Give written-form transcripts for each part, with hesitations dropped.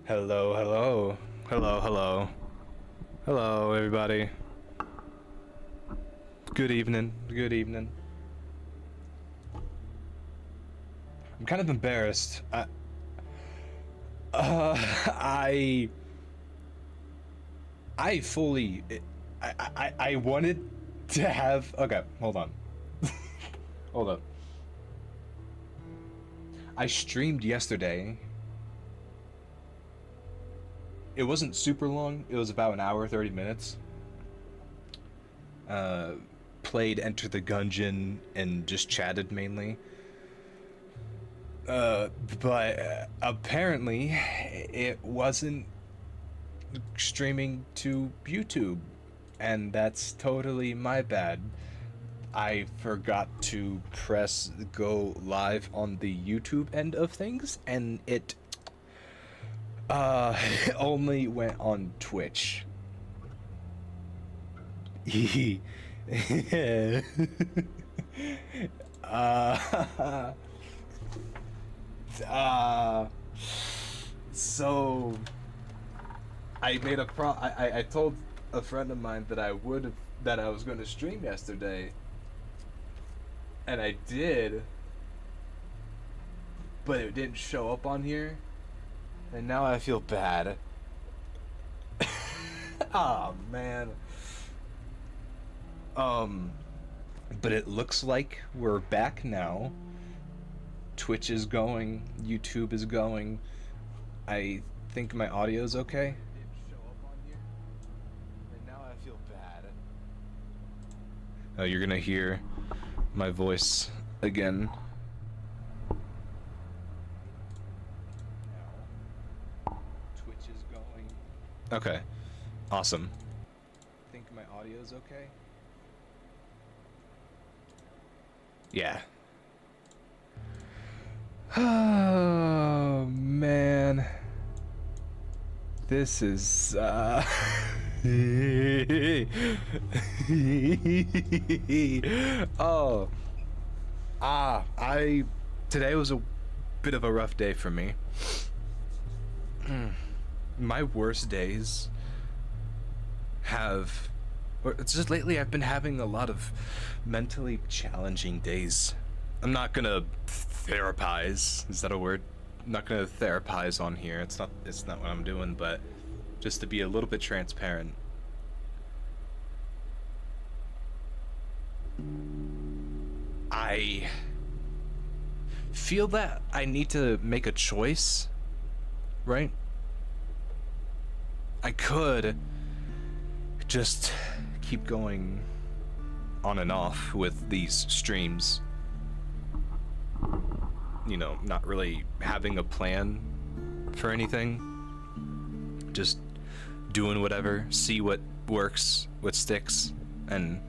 Hello, hello. Hello, hello. Hello, everybody. Good evening. Good evening. I'm kind of embarrassed. I fully... I wanted to have... Okay, hold on. Hold up. I streamed yesterday. It wasn't super long. It was about an hour, 30 minutes. Played Enter the Gungeon and just chatted mainly. But apparently it wasn't streaming to YouTube, and that's totally my bad. I forgot to press go live on the YouTube end of things, and it only went on Twitch. So I made I told a friend of mine that I was going to stream yesterday, and I did, but it didn't show up on here, and now I feel bad. Oh man. But it looks like we're back now. Twitch is going, YouTube is going. I think my audio's okay. It didn't show up on here, and now I feel bad. Oh, you're gonna hear my voice again. Now, Twitch is going. Okay, awesome. I think my audio's okay. Yeah. Oh man, this is today was a bit of a rough day for me. My worst days it's just lately I've been having a lot of mentally challenging days. I'm not gonna therapize. Is that a word? I'm not gonna therapize on here. It's not what I'm doing, but just to be a little bit transparent. I feel that I need to make a choice, right? I could just keep going on and off with these streams. You know, not really having a plan for anything. Just doing whatever, see what works, what sticks, and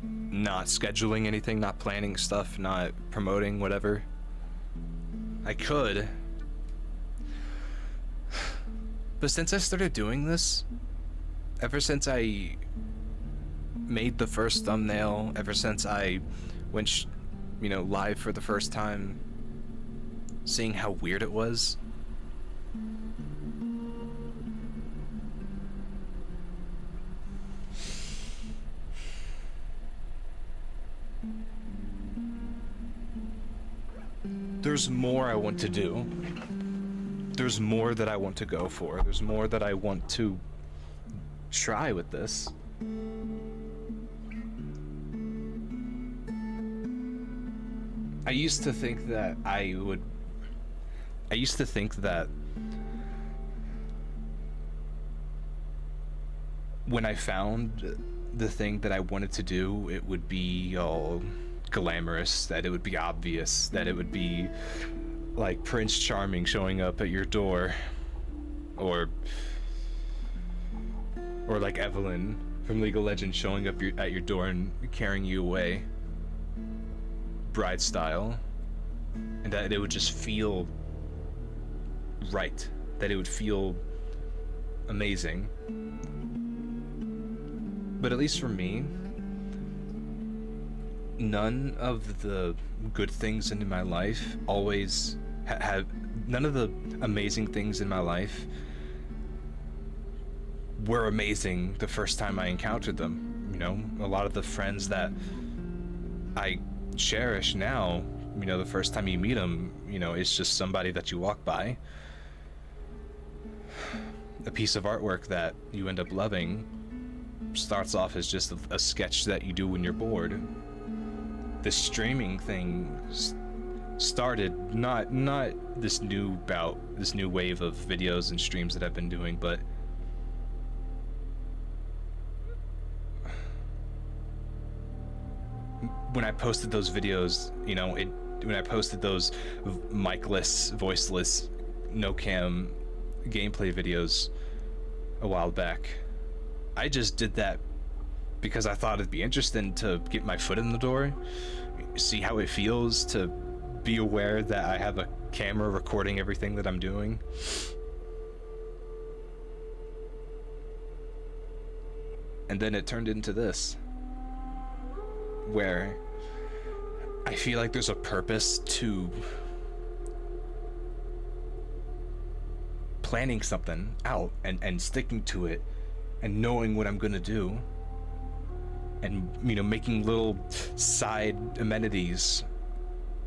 not scheduling anything, not planning stuff, not promoting whatever. I could. But since I started doing this, ever since I made the first thumbnail, ever since I went live for the first time, seeing how weird it was. There's more I want to do. There's more that I want to go for. There's more that I want to try with this. I used to think that when I found the thing that I wanted to do, it would be all glamorous, that it would be obvious, that it would be like Prince Charming showing up at your door, or like Evelyn from League of Legends showing up at your door and carrying you away, bride style, and that it would just feel right, that it would feel amazing. But at least for me, none of the good things in my life always have none of the amazing things in my life were amazing the first time I encountered them. You know, a lot of the friends that I cherish now, you know, the first time you meet them, you know, it's just somebody that you walk by. A piece of artwork that you end up loving starts off as just a sketch that you do when you're bored. The streaming thing started not this new wave of videos and streams that I've been doing, but when I posted those videos, you know, when I posted those mic-less, voiceless, no cam gameplay videos a while back, I just did that because I thought it'd be interesting to get my foot in the door, see how it feels to be aware that I have a camera recording everything that I'm doing. And then it turned into this, where I feel like there's a purpose to planning something out and sticking to it and knowing what I'm gonna do, and, you know, making little side amenities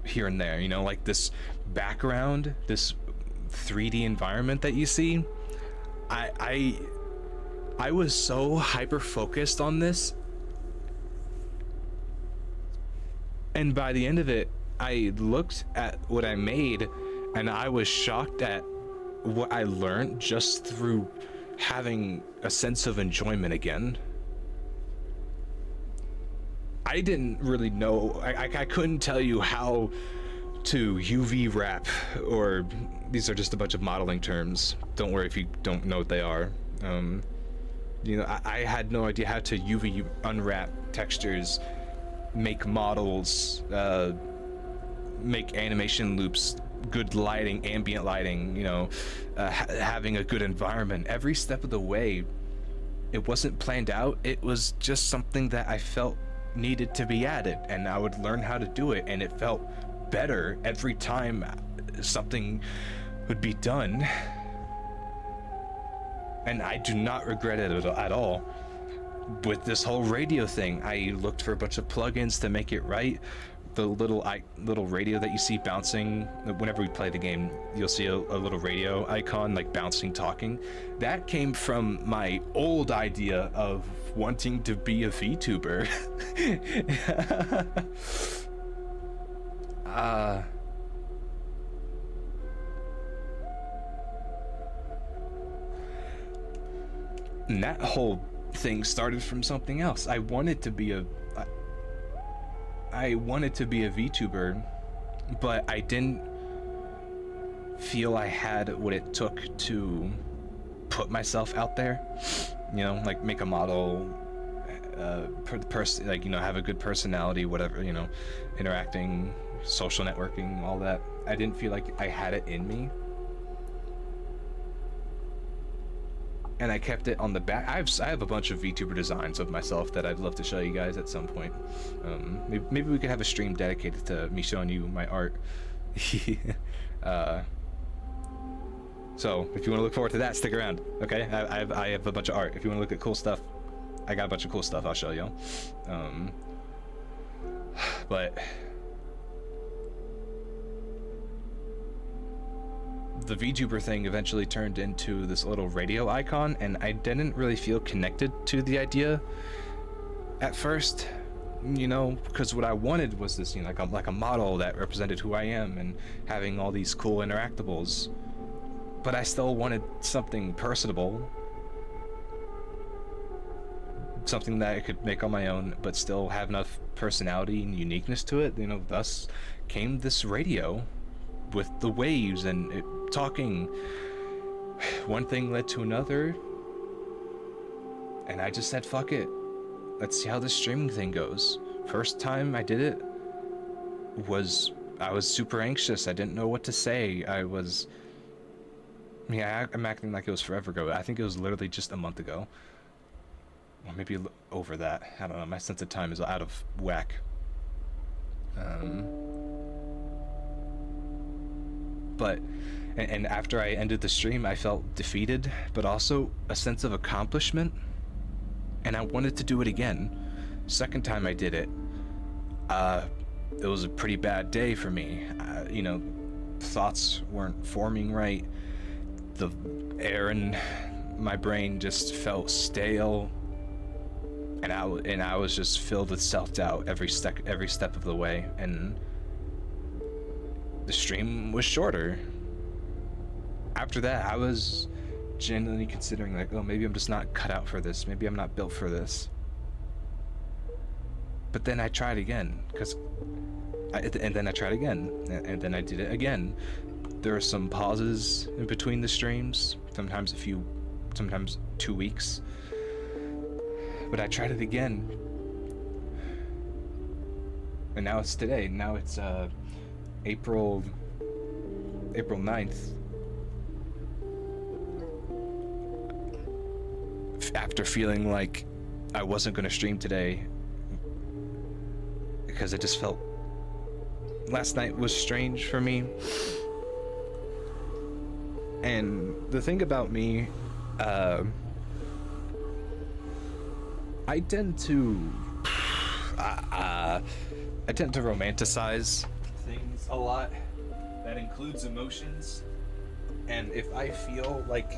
here and there, you know, like this background, this 3D environment that you see. I was so hyper focused on this, and by the end of it, I looked at what I made and I was shocked at what I learned just through having a sense of enjoyment again. I didn't really know, I couldn't tell you how to UV wrap, or these are just a bunch of modeling terms. Don't worry if you don't know what they are. You know, I had no idea how to UV unwrap textures, make models, make animation loops, good lighting, ambient lighting, you know, having a good environment. Every step of the way, it wasn't planned out. It was just something that I felt needed to be added, and I would learn how to do it, and it felt better every time something would be done. And I do not regret it at all. With this whole radio thing, I looked for a bunch of plugins to make it right. The little radio that you see bouncing whenever we play the game, you'll see a little radio icon like bouncing, talking. That came from my old idea of wanting to be a VTuber. And that whole thing started from something else. I wanted to be a VTuber, but I didn't feel I had what it took to put myself out there. You know, like make a model, like, you know, have a good personality, whatever, you know, interacting, social networking, all that. I didn't feel like I had it in me. And I kept it on the back. I have a bunch of VTuber designs of myself that I'd love to show you guys at some point. Maybe we could have a stream dedicated to me showing you my art. So if you want to look forward to that, stick around. Okay, I have a bunch of art. If you want to look at cool stuff, I got a bunch of cool stuff I'll show you. But the VTuber thing eventually turned into this little radio icon, and I didn't really feel connected to the idea at first, you know, because what I wanted was this, you know, like a model that represented who I am and having all these cool interactables, but I still wanted something personable, something that I could make on my own but still have enough personality and uniqueness to it, you know. Thus came this radio with the waves and it talking. One thing led to another, and I just said, fuck it, let's see how this streaming thing goes. First time I did it I was super anxious. I didn't know what to say. I'm acting like it was forever ago. I think it was literally just a month ago, or maybe over that. I don't know, my sense of time is out of whack. But and after I ended the stream, I felt defeated, but also a sense of accomplishment, and I wanted to do it again. Second time I did it, it was a pretty bad day for me. You know, thoughts weren't forming right. The air in my brain just felt stale, and I was just filled with self-doubt every step of the way. And the stream was shorter. After that, I was genuinely considering, like, oh, maybe I'm just not cut out for this. Maybe I'm not built for this. But then I tried again, and then I tried again, and then I did it again. There were some pauses in between the streams, sometimes 2 weeks. But I tried it again. And now it's today. Now it's April 9th. After feeling like I wasn't going to stream today, because I just felt last night was strange for me. And the thing about me, I tend to romanticize things a lot. That includes emotions. And if I feel like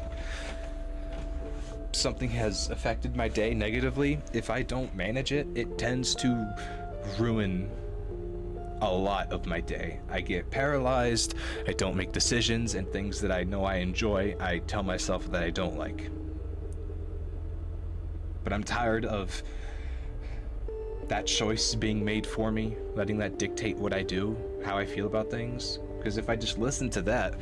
something has affected my day negatively, if I don't manage it, it tends to ruin a lot of my day. I get paralyzed, I don't make decisions, and things that I know I enjoy, I tell myself that I don't like. But I'm tired of that choice being made for me, letting that dictate what I do, how I feel about things. Because if I just listened to that,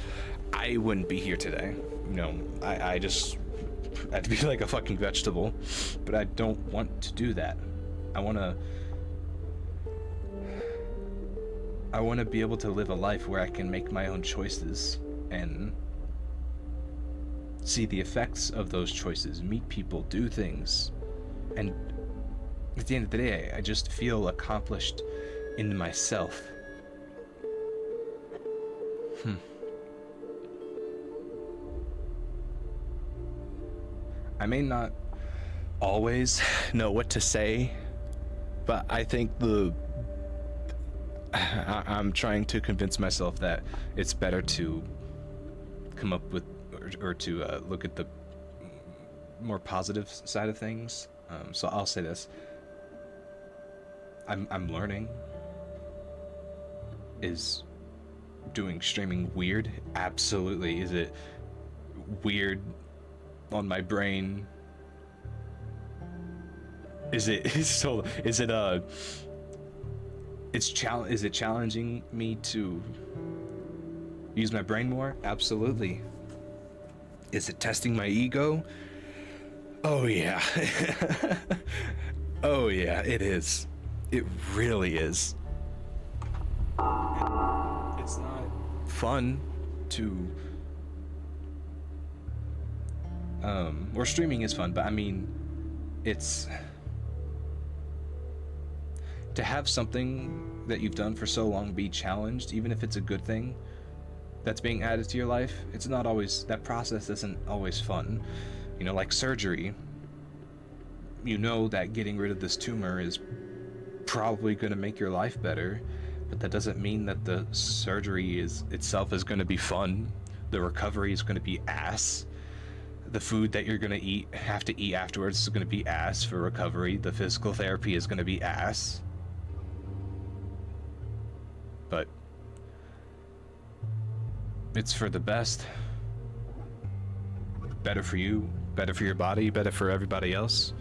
I wouldn't be here today. You know, I'd be like a fucking vegetable. But I don't want to do that. I want to be able to live a life where I can make my own choices and see the effects of those choices, meet people, do things. And at the end of the day, I just feel accomplished in myself. I may not always know what to say, but I think I'm trying to convince myself that it's better to come up with or to look at the more positive side of things. So I'll say this. I'm learning. Is doing streaming weird? Absolutely. Is it weird on my brain? Is it challenging me to use my brain more? Absolutely. Is it testing my ego? Oh yeah. Oh yeah, it is. It really is. It's not fun to or streaming is fun, but I mean, it's to have something that you've done for so long be challenged, even if it's a good thing that's being added to your life. It's not always, that process isn't always fun. You know, like surgery, you know that getting rid of this tumor is probably going to make your life better, but that doesn't mean that the surgery itself is going to be fun. The recovery is going to be ass. The food that you're going to have to eat afterwards is going to be ass for recovery. The physical therapy is going to be ass. But it's for the best. Better for you, better for your body, better for everybody else.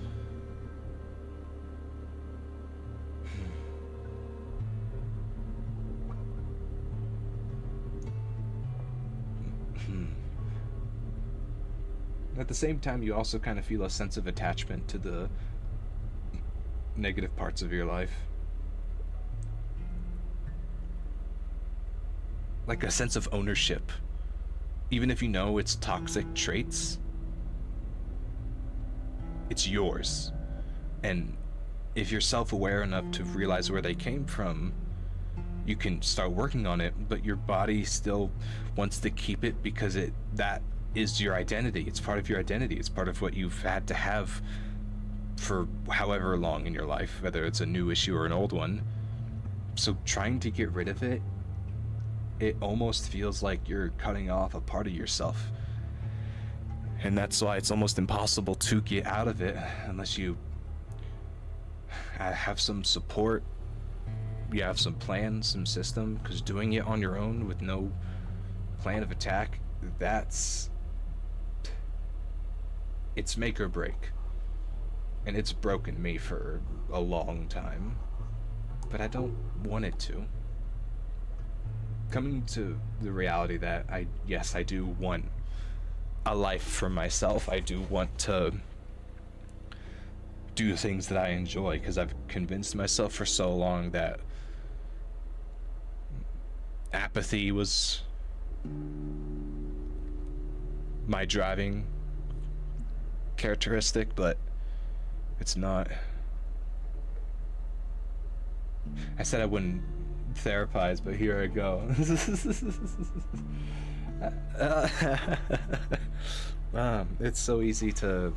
At the same time, you also kind of feel a sense of attachment to the negative parts of your life. Like a sense of ownership. Even if you know it's toxic traits, it's yours. And if you're self-aware enough to realize where they came from, you can start working on it, but your body still wants to keep it because that is your identity. It's part of your identity. It's part of what you've had to have for however long in your life, whether it's a new issue or an old one. So trying to get rid of it, it almost feels like you're cutting off a part of yourself. And that's why it's almost impossible to get out of it unless you have some support, you have some plan, some system, because doing it on your own with no plan of attack, it's make or break. And it's broken me for a long time, but I don't want it to. Coming to the reality that yes, I do want a life for myself. I do want to do things that I enjoy, because I've convinced myself for so long that apathy was my driving characteristic, but it's not. I said I wouldn't therapize, but here I go. It's so easy to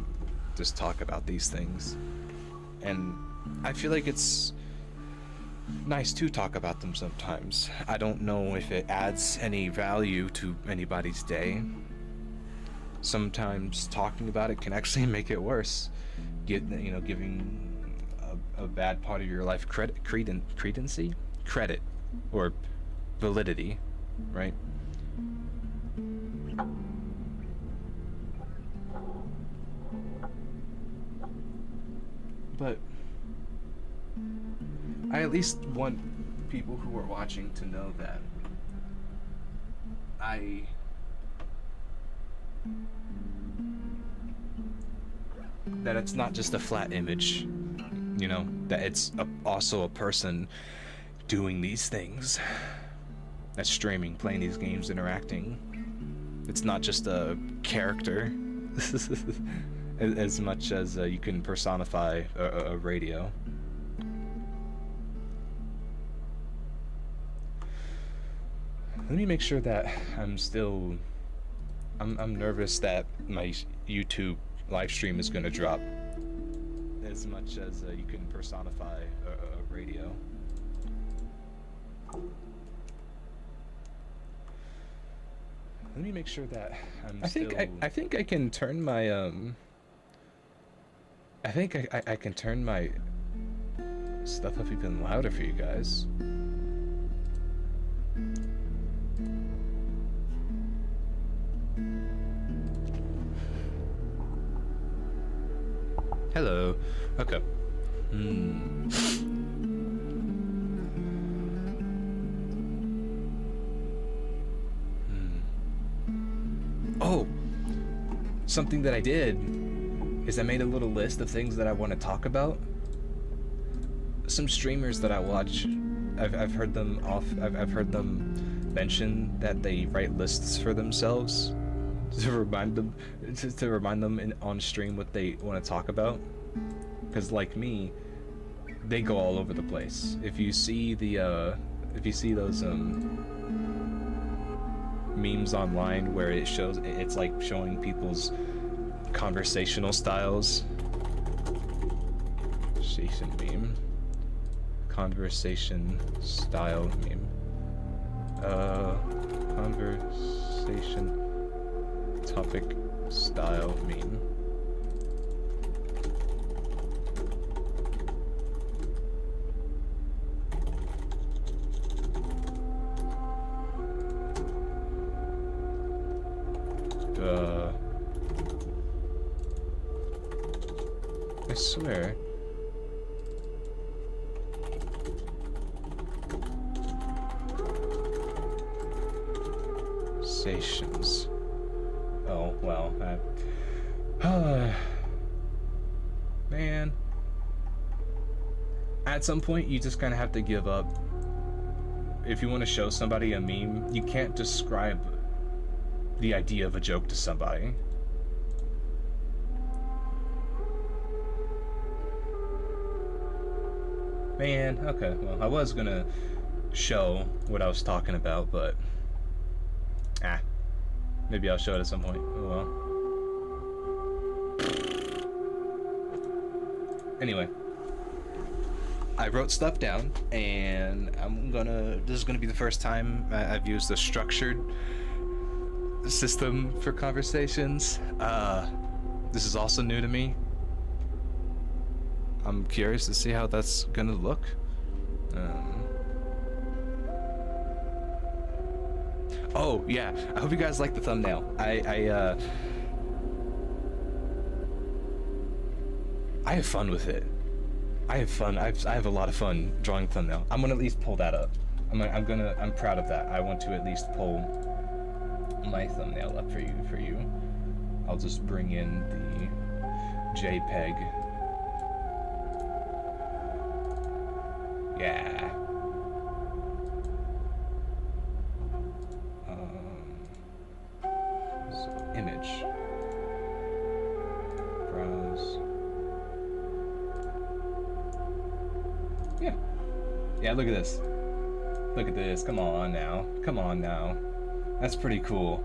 just talk about these things, and I feel like it's nice to talk about them sometimes. I don't know if it adds any value to anybody's day. Sometimes talking about it can actually make it worse. Giving a bad part of your life credit or validity, right? But I at least want people who are watching to know that that it's not just a flat image, that it's also a person doing these things, that's streaming, playing these games, interacting. It's not just a character as much as you can personify a radio. Let me make sure that I'm nervous that my YouTube live stream is going to drop as much as you can personify a radio. Let me make sure that I think I can turn my I think I can turn my stuff up even louder for you guys. Hello. Okay. Oh, something that I did is I made a little list of things that I want to talk about. Some streamers that I watch, I've heard them I've heard them mention that they write lists for themselves to remind them on stream what they want to talk about. Because like me, they go all over the place. If you see those memes online where it's like showing people's conversational styles. Conversation style meme. Conversation topic style meme. I swear. Stations. Oh, well, man. At some point, you just kind of have to give up. If you want to show somebody a meme, you can't describe the idea of a joke to somebody. Man, okay, well, I was gonna show what I was talking about, but maybe I'll show it at some point. Oh well. Anyway, I wrote stuff down, and this is gonna be the first time I've used a structured system for conversations. This is also new to me. I'm curious to see how that's gonna look. Oh yeah, I hope you guys like the thumbnail. I have fun with it. I have fun. I have a lot of fun drawing thumbnail. I'm gonna at least pull that up. I'm proud of that. I want to at least pull my thumbnail up for you. I'll just bring in the JPEG. Yeah. So image. Browse. Yeah. Yeah, look at this. Look at this. Come on now. Come on now. That's pretty cool.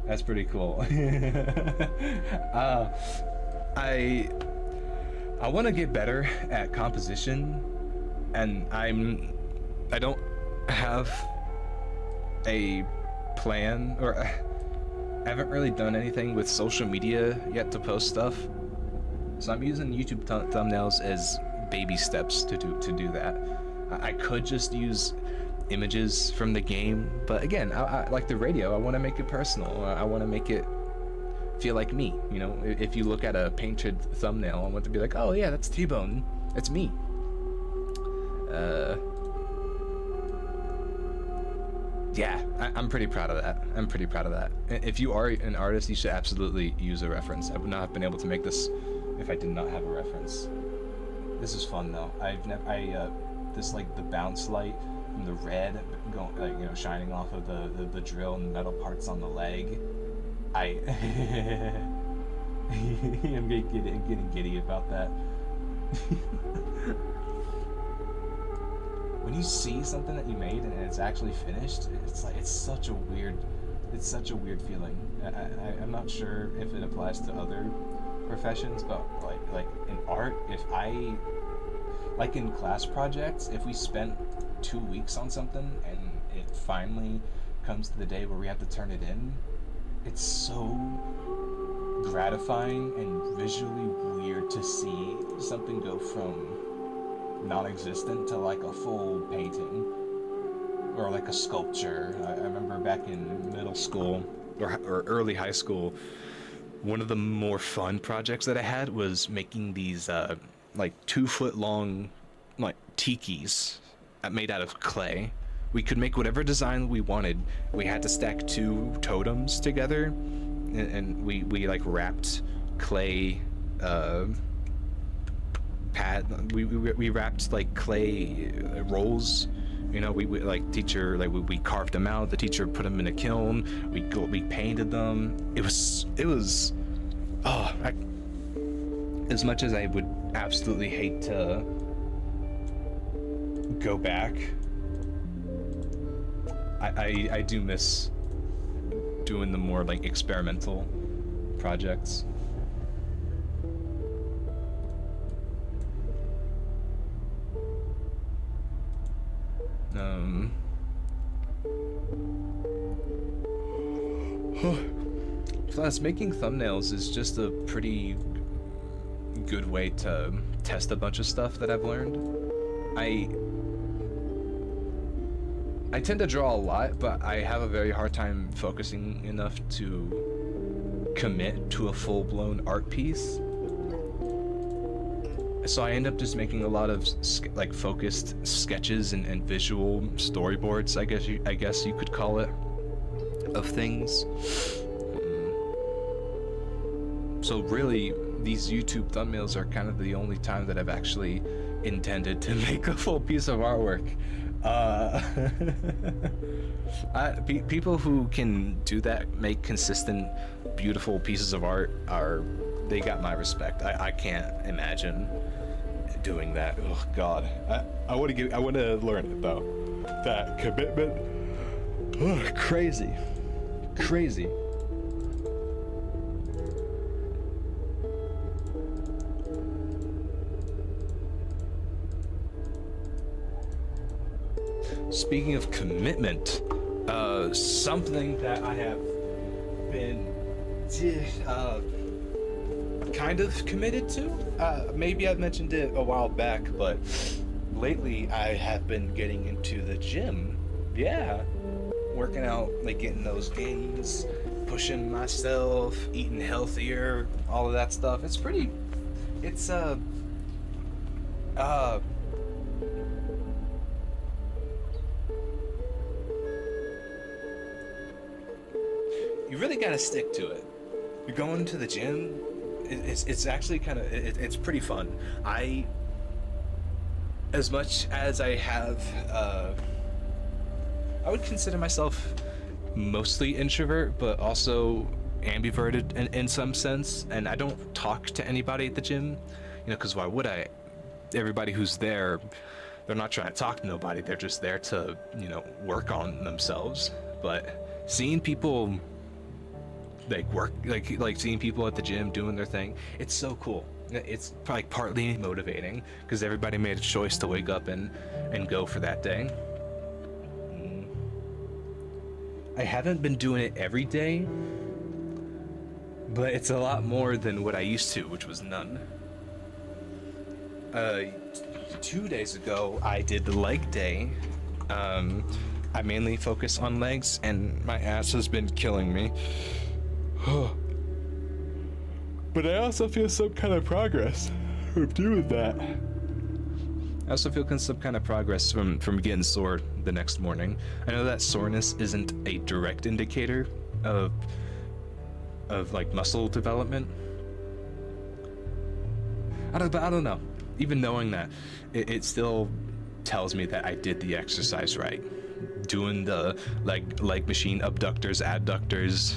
That's pretty cool. I want to get better at composition, and I don't have a plan, or I haven't really done anything with social media yet to post stuff. So I'm using YouTube thumbnails as baby steps to do that. I could just use images from the game, but again, I like the radio, I want to make it personal. I want to make it feel like me, you know. If you look at a painted thumbnail, I want to be like, oh yeah, that's T-Bone, that's me. Yeah, I'm pretty proud of that. I'm pretty proud of that. If you are an artist, you should absolutely use a reference. I would not have been able to make this if I did not have a reference. This is fun though. This like the bounce light from the red going, like, you know, shining off of the drill and metal parts on the leg. I'm getting giddy about that. When you see something that you made and it's actually finished, it's such a weird feeling. I'm not sure if it applies to other professions, but like in art, like in class projects, if we spent 2 weeks on something and it finally comes to the day where we have to turn it in, it's so gratifying and visually weird to see something go from non-existent to like a full painting or like a sculpture. I remember back in middle school or early high school, one of the more fun projects that I had was making these like 2 foot long like tikis made out of clay. We could make whatever design we wanted. We had to stack 2 totems together, and we like wrapped clay we wrapped like clay rolls, you know. We carved them out. The teacher put them in a kiln. We painted them. It was as much as I would absolutely hate to go back, I do miss doing the more like experimental projects. Plus, making thumbnails is just a pretty good way to test a bunch of stuff that I've learned. I tend to draw a lot, but I have a very hard time focusing enough to commit to a full-blown art piece. So I end up just making a lot of like focused sketches and visual storyboards, I guess you could call it, of things. So really, these YouTube thumbnails are kind of the only time that I've actually intended to make a full piece of artwork. People who can do that, make consistent, beautiful pieces of art, they got my respect. I can't imagine doing that. Oh God, I want to learn it though. That commitment, crazy, crazy. Speaking of commitment, something that I have been kind of committed to. Maybe I mentioned it a while back, but lately I have been getting into the gym. Yeah, working out, like getting those gains, pushing myself, eating healthier, all of that stuff. It's pretty. It's you really gotta stick to it. You're going to the gym. It's actually kind of it's pretty fun. As much as I have, I would consider myself mostly introvert, but also ambiverted in some sense. And I don't talk to anybody at the gym, you know, because why would I? Everybody who's there, they're not trying to talk to nobody. They're just there to, you know, work on themselves. But seeing people like work, like seeing people at the gym doing their thing, it's so cool. It's probably partly motivating because everybody made a choice to wake up and go for that day. I haven't been doing it every day, but it's a lot more than what I used to, which was none. 2 days ago I did the leg day. I mainly focus on legs and my ass has been killing me. But I also feel some kind of progress from doing that. I also feel some kind of progress from getting sore the next morning. I know that soreness isn't a direct indicator of like muscle development. I don't know. Even knowing that, it still tells me that I did the exercise right. Doing the leg machine abductors, adductors,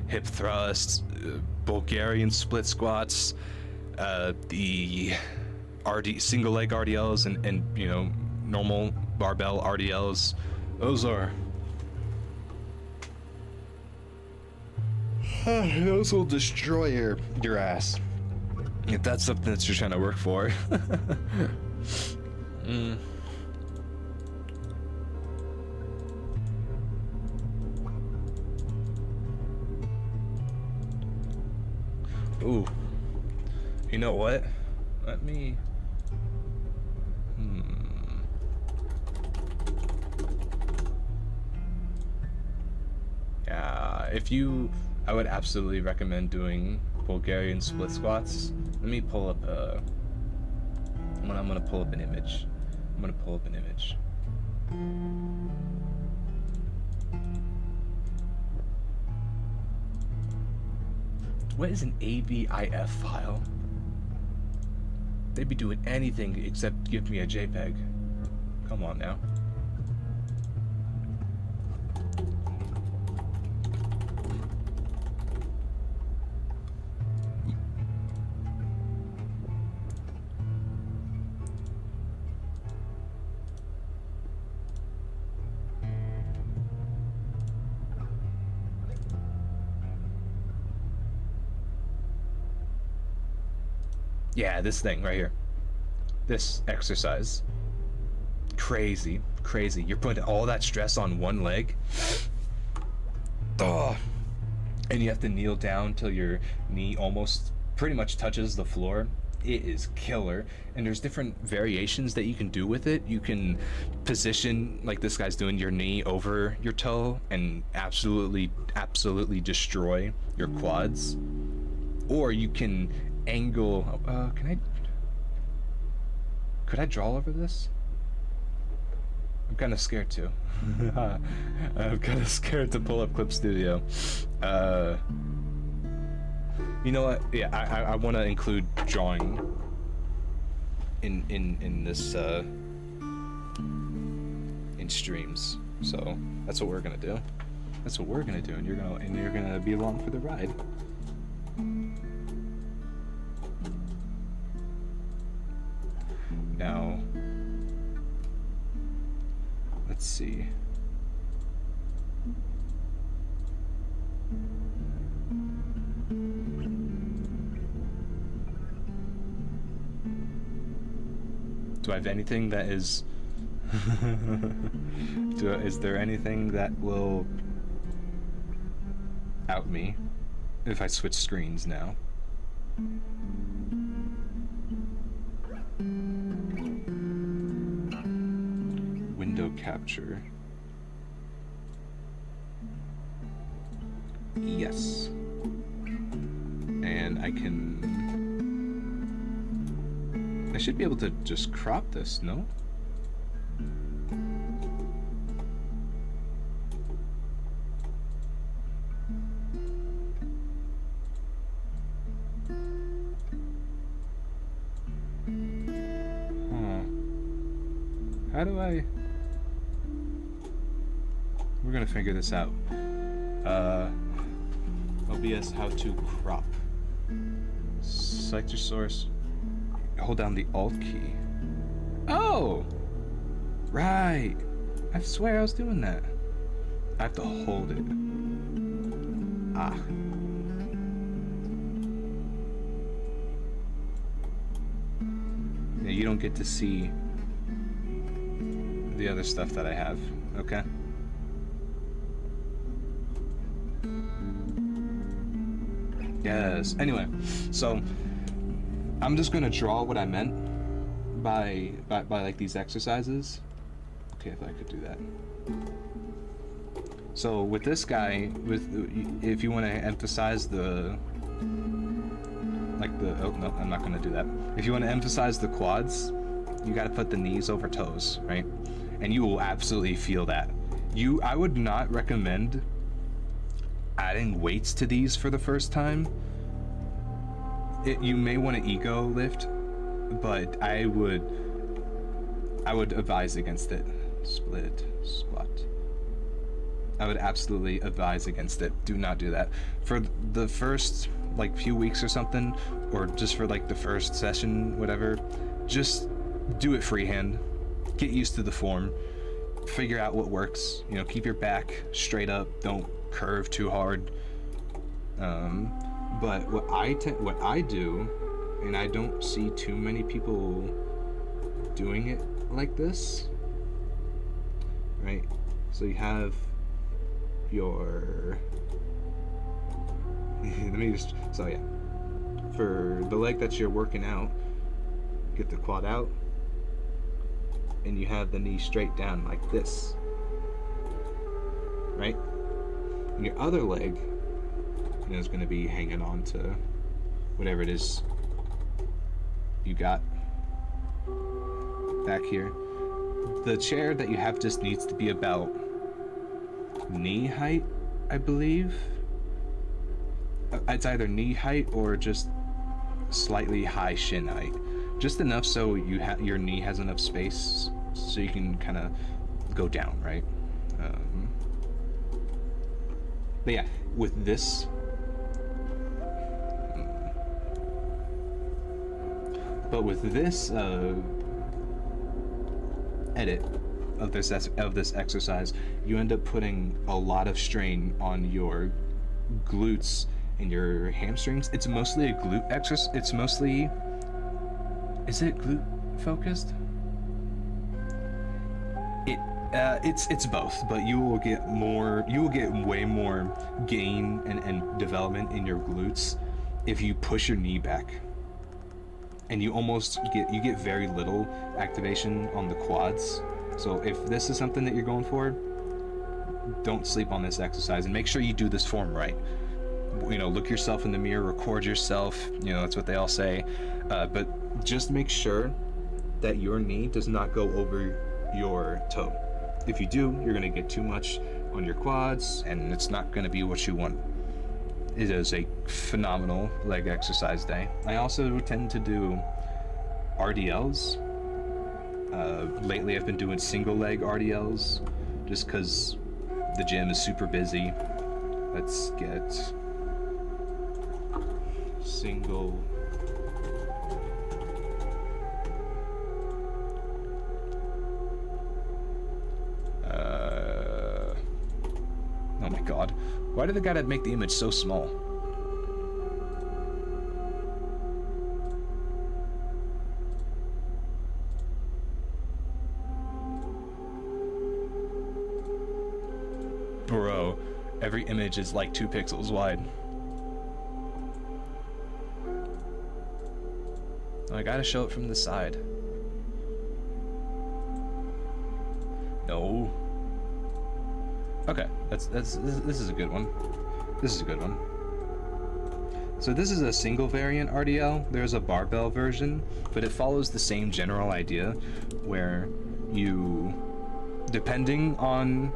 hip thrusts, Bulgarian split squats, the single leg RDLs and you know, normal barbell RDLs. Those will destroy your ass if that's something that you're trying to work for. Ooh, you know what? Let me. Yeah, I would absolutely recommend doing Bulgarian split squats. Let me pull up I'm gonna pull up an image. What is an AVIF file? They'd be doing anything except give me a JPEG. Come on now. Yeah, this thing right here. This exercise. Crazy. You're putting all that stress on one leg. Oh. And you have to kneel down till your knee almost pretty much touches the floor. It is killer. And there's different variations that you can do with it. You can position, like this guy's doing, your knee over your toe and absolutely destroy your quads. Or you can angle. Could I draw over this? I'm kind of scared to. I'm kind of scared to pull up Clip Studio. You know what? Yeah, I want to include drawing in this in streams. So that's what we're gonna do. And you're gonna be along for the ride. Now, let's see. Do I have anything that is... is there anything that will out me if I switch screens now? Window capture. Yes. And I should be able to just crop this, no? How do I... We're gonna figure this out. OBS how to crop. Select your source. Hold down the Alt key. Oh! Right! I swear I was doing that. I have to hold it. Ah. Yeah, you don't get to see the other stuff that I have, okay? Yes. Anyway, so I'm just gonna draw what I meant by like these exercises. Okay, if I could do that. So with this guy, if you want to emphasize the oh no, I'm not gonna do that. If you want to emphasize the quads, you got to put the knees over toes, right? And you will absolutely feel that. I would not recommend adding weights to these for the first time. You may want to ego lift, but I would advise against it. Split, squat. I would absolutely advise against it. Do not do that. For the first like few weeks or something, or just for like the first session, whatever, just do it freehand. Get used to the form. Figure out what works. You know, keep your back straight up. Don't curve too hard. But what I do, and I don't see too many people doing it like this, right? So you have your let me just, so yeah, for the leg that you're working out, get the quad out, and you have the knee straight down like this, right? And your other leg, you know, is going to be hanging on to whatever it is you got back here. The chair that you have just needs to be about knee height, I believe. It's either knee height or just slightly high shin height. Just enough so your knee has enough space so you can kind of go down, right? But yeah, with this, edit of this exercise, you end up putting a lot of strain on your glutes and your hamstrings. It's mostly a glute exercise. It's mostly, is it glute focused? It's both, but you will get way more gain and development in your glutes if you push your knee back. And you get very little activation on the quads. So if this is something that you're going for, don't sleep on this exercise, and make sure you do this form right. You know, look yourself in the mirror, record yourself, you know, that's what they all say. But just make sure that your knee does not go over your toe. If you do, you're gonna get too much on your quads, and it's not gonna be what you want. It is a phenomenal leg exercise day. I also tend to do RDLs. Lately I've been doing single leg RDLs just because the gym is super busy. Let's get single Oh my god. Why did the guy make the image so small? Bro, every image is like 2 pixels wide. I gotta show it from the side. No. Okay, this is a good one. This is a good one. So this is a single variant RDL. There's a barbell version, but it follows the same general idea where you, depending on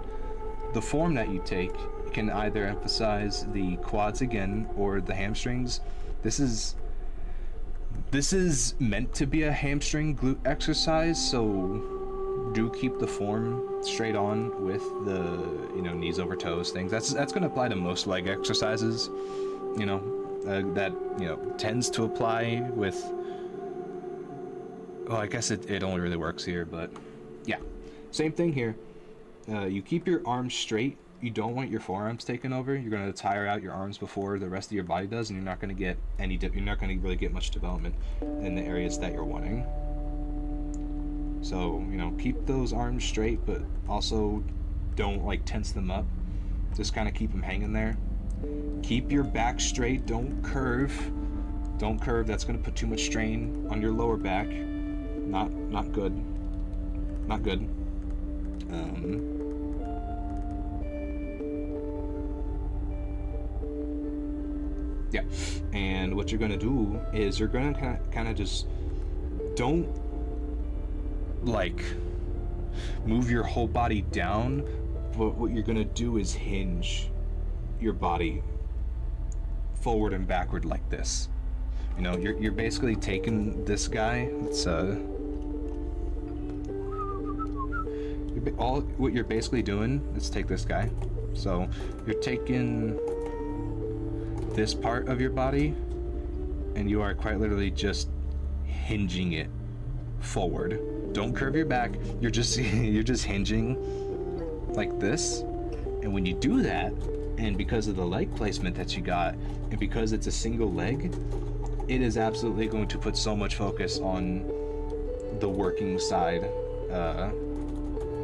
the form that you take, you can either emphasize the quads again or the hamstrings. This is meant to be a hamstring glute exercise, so do keep the form straight on with the, you know, knees over toes things. That's going to apply to most leg exercises, you know, that, you know, tends to apply with, well, I guess it only really works here, but yeah, same thing here. You keep your arms straight. You don't want your forearms taken over. You're going to tire out your arms before the rest of your body does, and you're not going to get you're not going to really get much development in the areas that you're wanting. So, you know, keep those arms straight, but also don't like tense them up. Just kind of keep them hanging there. Keep your back straight. Don't curve. Don't curve. That's going to put too much strain on your lower back. Not good. Not good. Yeah, and what you're gonna do is you're gonna kind of just don't like move your whole body down, but what you're gonna do is hinge your body forward and backward like this. You know, you're basically taking this guy. It's what you're basically doing is take this guy. So you're taking this part of your body, and you are quite literally just hinging it forward. Don't curve your back. You're just hinging like this. And when you do that, and because of the leg placement that you got, and because it's a single leg, it is absolutely going to put so much focus on the working side,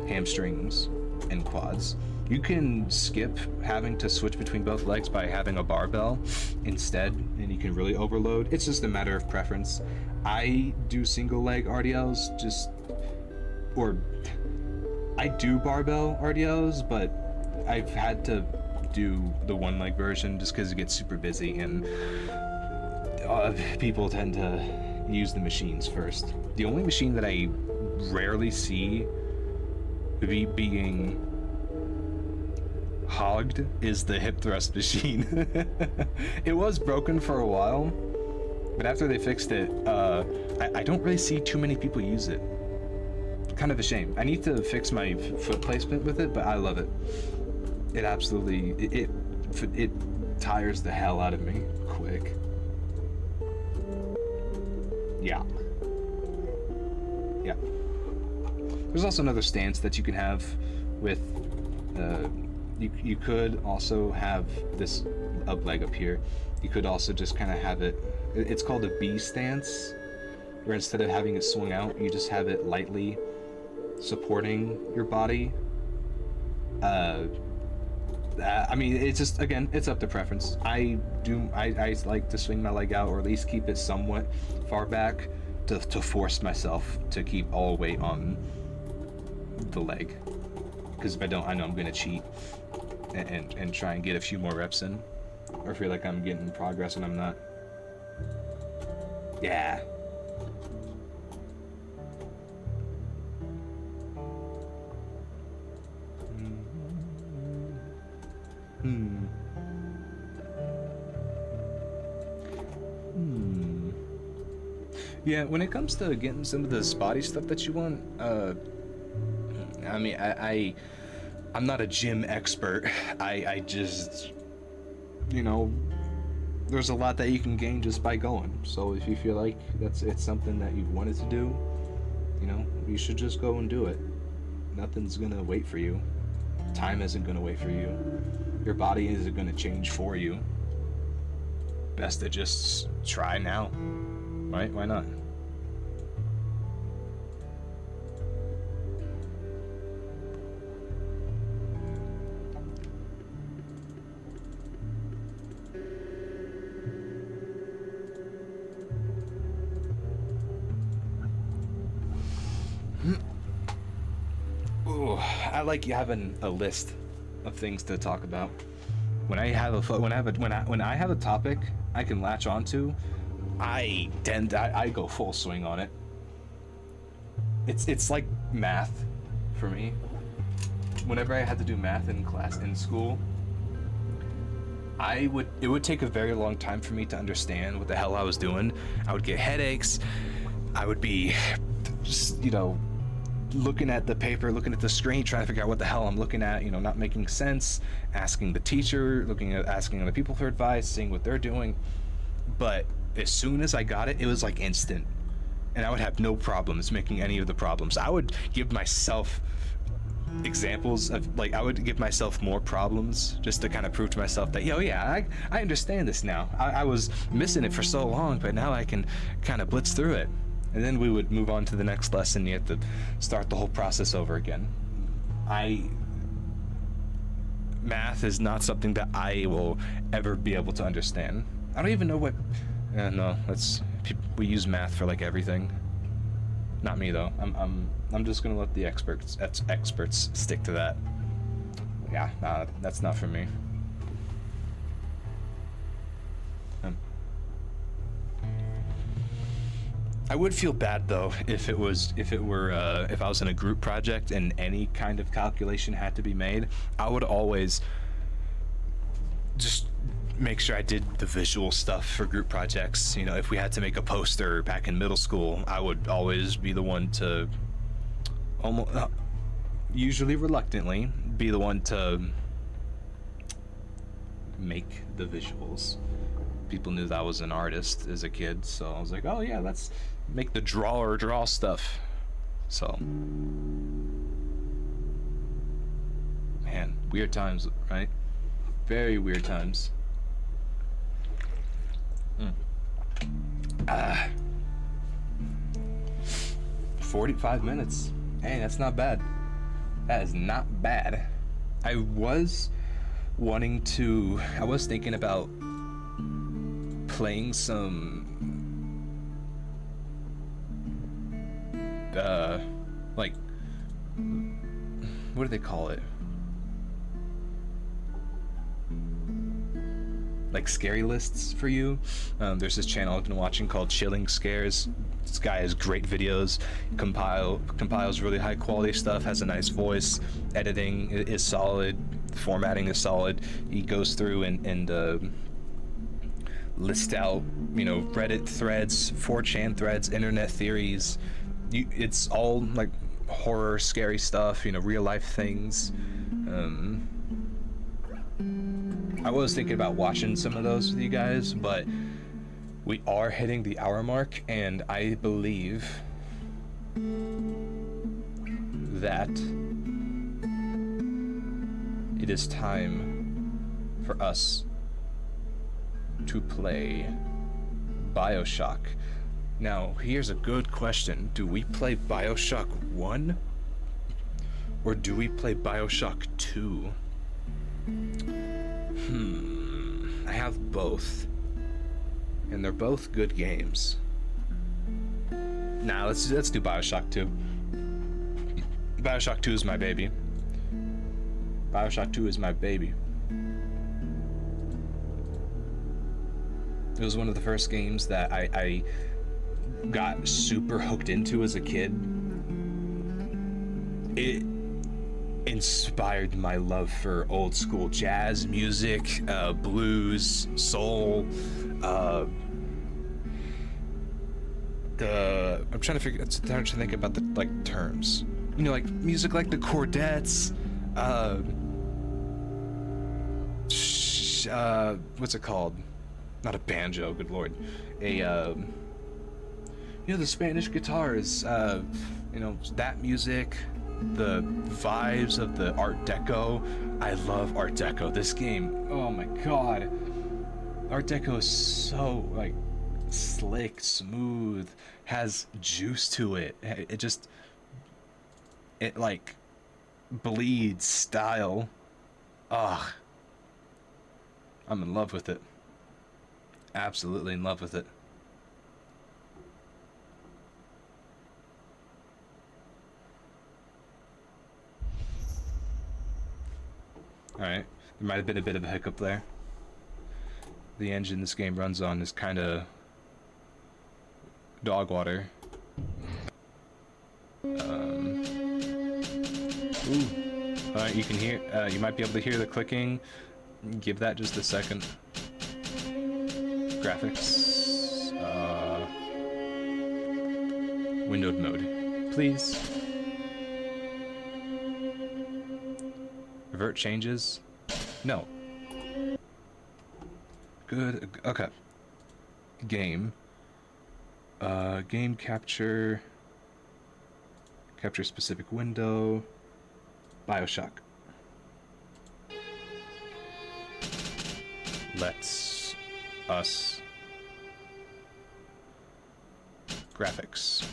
hamstrings and quads. You can skip having to switch between both legs by having a barbell instead, and you can really overload. It's just a matter of preference. I do single leg RDLs I do barbell RDLs, but I've had to do the one leg version just because it gets super busy, and people tend to use the machines first. The only machine that I rarely see being hogged is the hip thrust machine. It was broken for a while, but after they fixed it, I don't really see too many people use it. Kind of a shame. I need to fix my foot placement with it, but I love it. It absolutely, it tires the hell out of me quick. Yeah. Yeah. There's also another stance that you can have with, you could also have this up leg up here. You could also just kind of have it, it's called a B stance, where instead of having it swing out, you just have it lightly supporting your body. I mean, it's just, again, it's up to preference. I like to swing my leg out, or at least keep it somewhat far back to force myself to keep all weight on the leg. Because if I don't, I know I'm gonna cheat and try and get a few more reps in, or feel like I'm getting progress when I'm not. Yeah. Yeah, when it comes to getting some of the spotty stuff that you want, I mean, I'm not a gym expert. I just, you know, there's a lot that you can gain just by going. So if you feel like it's something that you've wanted to do, you know, you should just go and do it. Nothing's gonna wait for you. Time isn't going to wait for you. Your body isn't going to change for you. Best to just try now, right? Why not? Ooh, I like having a list of things to talk about. When I have a topic I can latch onto, I go full swing on it. It's like math for me. Whenever I had to do math in class in school, it would take a very long time for me to understand what the hell I was doing. I would get headaches. I would be just, looking at the paper, looking at the screen, trying to figure out what the hell I'm looking at, not making sense, asking the teacher, asking other people for advice, seeing what they're doing. But as soon as I got it, it was like instant. And I would have no problems making any of the problems. I would give myself examples of, I would give myself more problems just to kind of prove to myself that, I understand this now. I was missing it for so long, but now I can kind of blitz through it. And then we would move on to the next lesson. You have to start the whole process over again. Math is not something that I will ever be able to understand. I don't even know what. No, we use math for like everything. Not me though. I'm just gonna let the experts stick to that. Yeah, that's not for me. I would feel bad though if I was in a group project and any kind of calculation had to be made. I would always just make sure I did the visual stuff for group projects. If we had to make a poster back in middle school, I would always be the one to, usually reluctantly, be the one to make the visuals. People knew that I was an artist as a kid, so I was like, oh yeah, let's make the draw stuff. So, man, weird times, right? Very weird times. 45 minutes. Hey, that's not bad. That is not bad. I was thinking about playing some what do they call it? Like scary lists for you. There's this channel I've been watching called Chilling Scares. This guy has great videos, compiles really high quality stuff, has a nice voice, editing is solid, formatting is solid. He goes through and list out, Reddit threads, 4chan threads, internet theories. It's all like horror, scary stuff, real life things. I was thinking about watching some of those with you guys, but we are hitting the hour mark, and I believe that it is time for us to play BioShock. Now, here's a good question. Do we play BioShock 1? Or do we play BioShock 2? I have both. And they're both good games. Nah, let's do BioShock 2. BioShock 2 is my baby. BioShock 2 is my baby. It was one of the first games that I got super hooked into as a kid. It inspired my love for old school jazz music, blues, soul. I'm trying to think about the terms. Like music like the Chordettes. What's it called? Not a banjo, good lord. The Spanish guitars, that music, the vibes of the Art Deco. I love Art Deco. This game, oh my god. Art Deco is so, like, slick, smooth, has juice to it. It like, bleeds style. Ugh. I'm in love with it. Absolutely in love with it. Alright, there might have been a bit of a hiccup there. The engine this game runs on is kind of dog water. Ooh. Alright, you can hear, you might be able to hear the clicking. Give that just a second. Graphics. Windowed mode, please. Revert changes? No. Good, okay. Game. Game capture. Capture specific window. BioShock. Let's us. Graphics.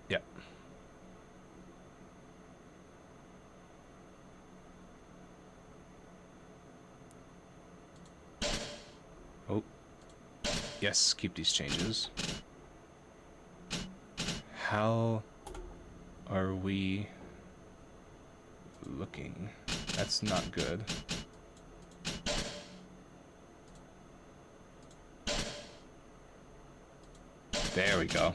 Yep. Oh. Yes, keep these changes. How are we looking? That's not good. There we go.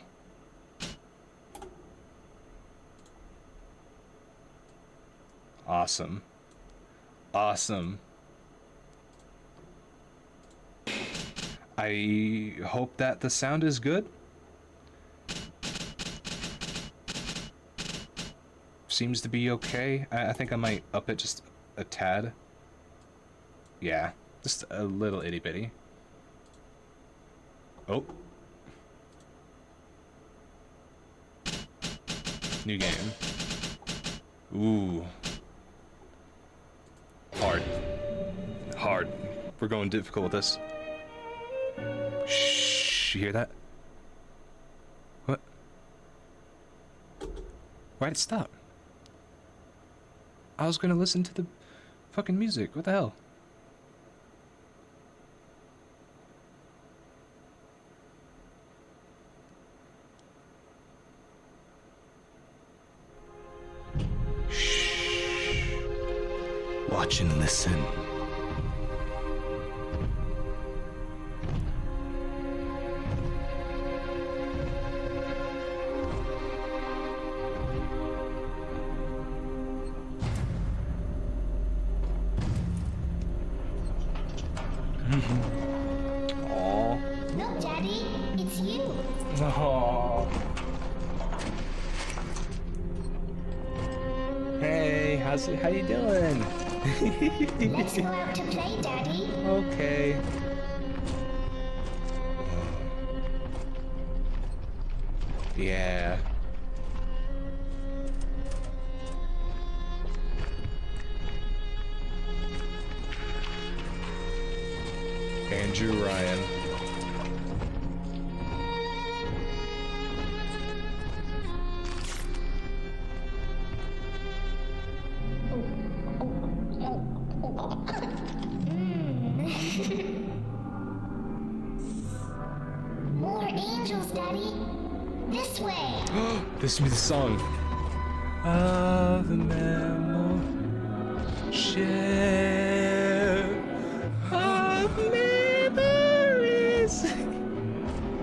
Awesome. Awesome. I hope that the sound is good. Seems to be okay. I think I might up it just a tad. Yeah, just a little itty bitty. Oh. New game. Ooh. Hard. Hard. We're going difficult with this. Shh, you hear that? What? Why'd it stop? I was gonna listen to the fucking music. What the hell? Shh. Watch and listen. Aww. Look, Daddy, it's you. Aww. Hey, how you doing? Let's go out to play, Daddy. Okay. Yeah. Andrew Ryan. More angels, Daddy. This way. This is the song. Of the memory share of memories.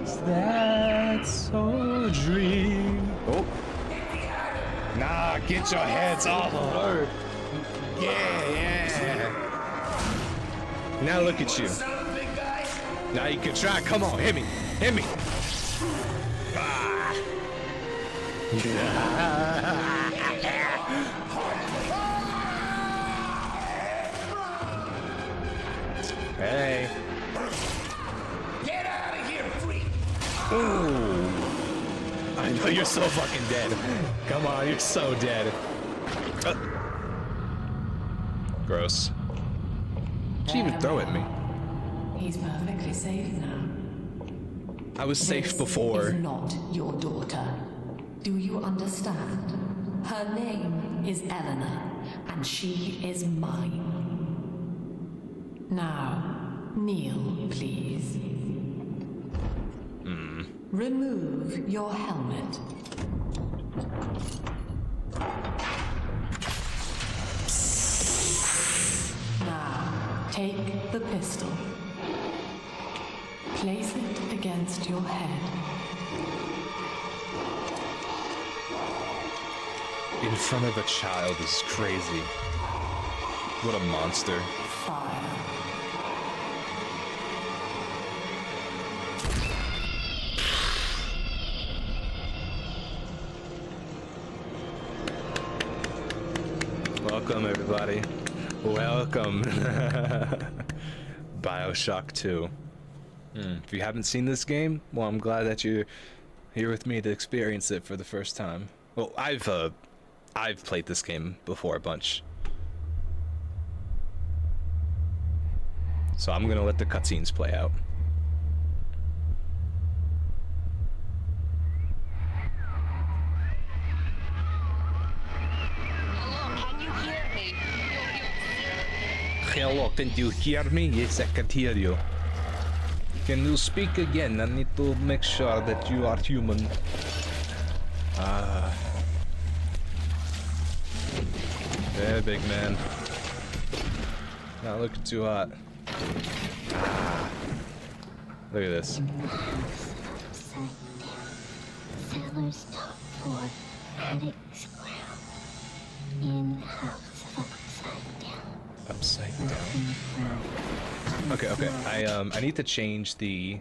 Is that so dream? Oh. Nah, get your heads off of her. Yeah. Now look at you. Now you can try. Come on, hit me. Hit me. Ah. Hey. Ooh. I know you're so fucking dead. Come on, you're so dead. Gross. Did she even throw at me? He's perfectly safe now. I was safe This before. is not your daughter. Do you understand? Her name is Eleanor, and she is mine. Now, kneel, please. Remove your helmet. Now, take the pistol. Place it against your head. In front of a child is crazy. What a monster. Fire. Welcome, everybody. Welcome. BioShock 2. If you haven't seen this game, well, I'm glad that you're here with me to experience it for the first time. Well, I've played this game before a bunch. So I'm gonna let the cutscenes play out. Hello, can you hear me? Yes, I can hear you. Can you speak again? I need to make sure that you are human. Yeah, big man. Not looking too hot. Look at this. Upside down. Sailor's top floor. Attic's ground. In the house upside down. Upside down. Okay. I need to change the.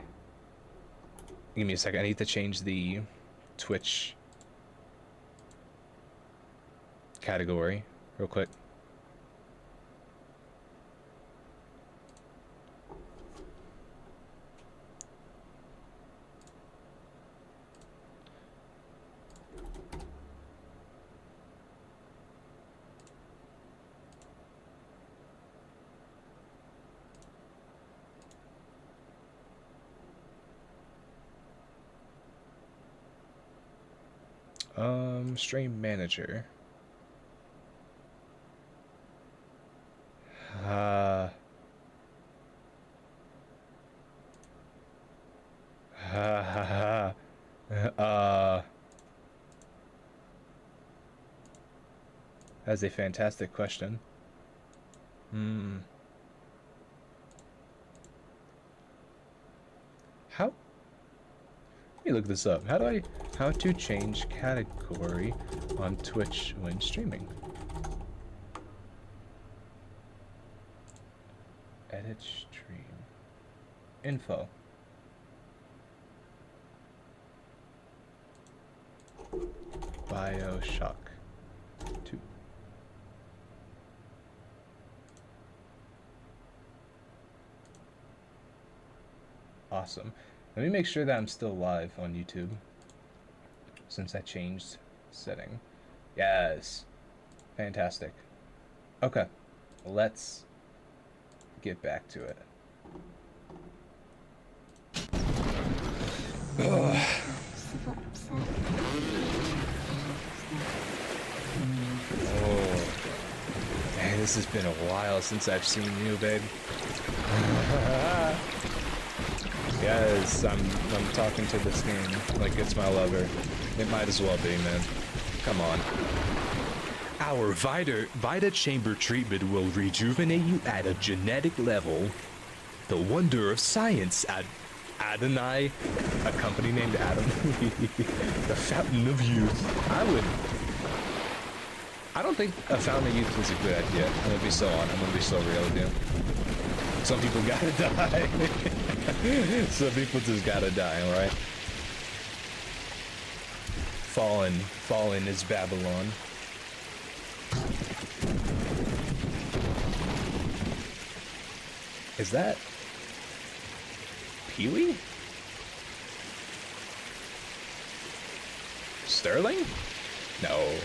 Give me a second. I need to change the Twitch category real quick. Stream manager. That's a fantastic question. How? Let me look this up. How to change category on Twitch when streaming? Edit stream. Info. BioShock 2. Awesome. Let me make sure that I'm still live on YouTube, since I changed setting. Yes. Fantastic. Okay. Let's get back to it. Ugh. Oh. Man, this has been a while since I've seen you, babe. Yes, I'm talking to this game like it's my lover. It might as well be, man. Come on. Our Vita Chamber treatment will rejuvenate you at a genetic level. The wonder of science at Adonai, a company named Adam. The Fountain of Youth. I don't think a Fountain of Youth was a good idea. I'm gonna be so real with you. Some people gotta die. Some people just gotta die, alright? Fallen is Babylon. Is that Pee-wee? Sterling? No.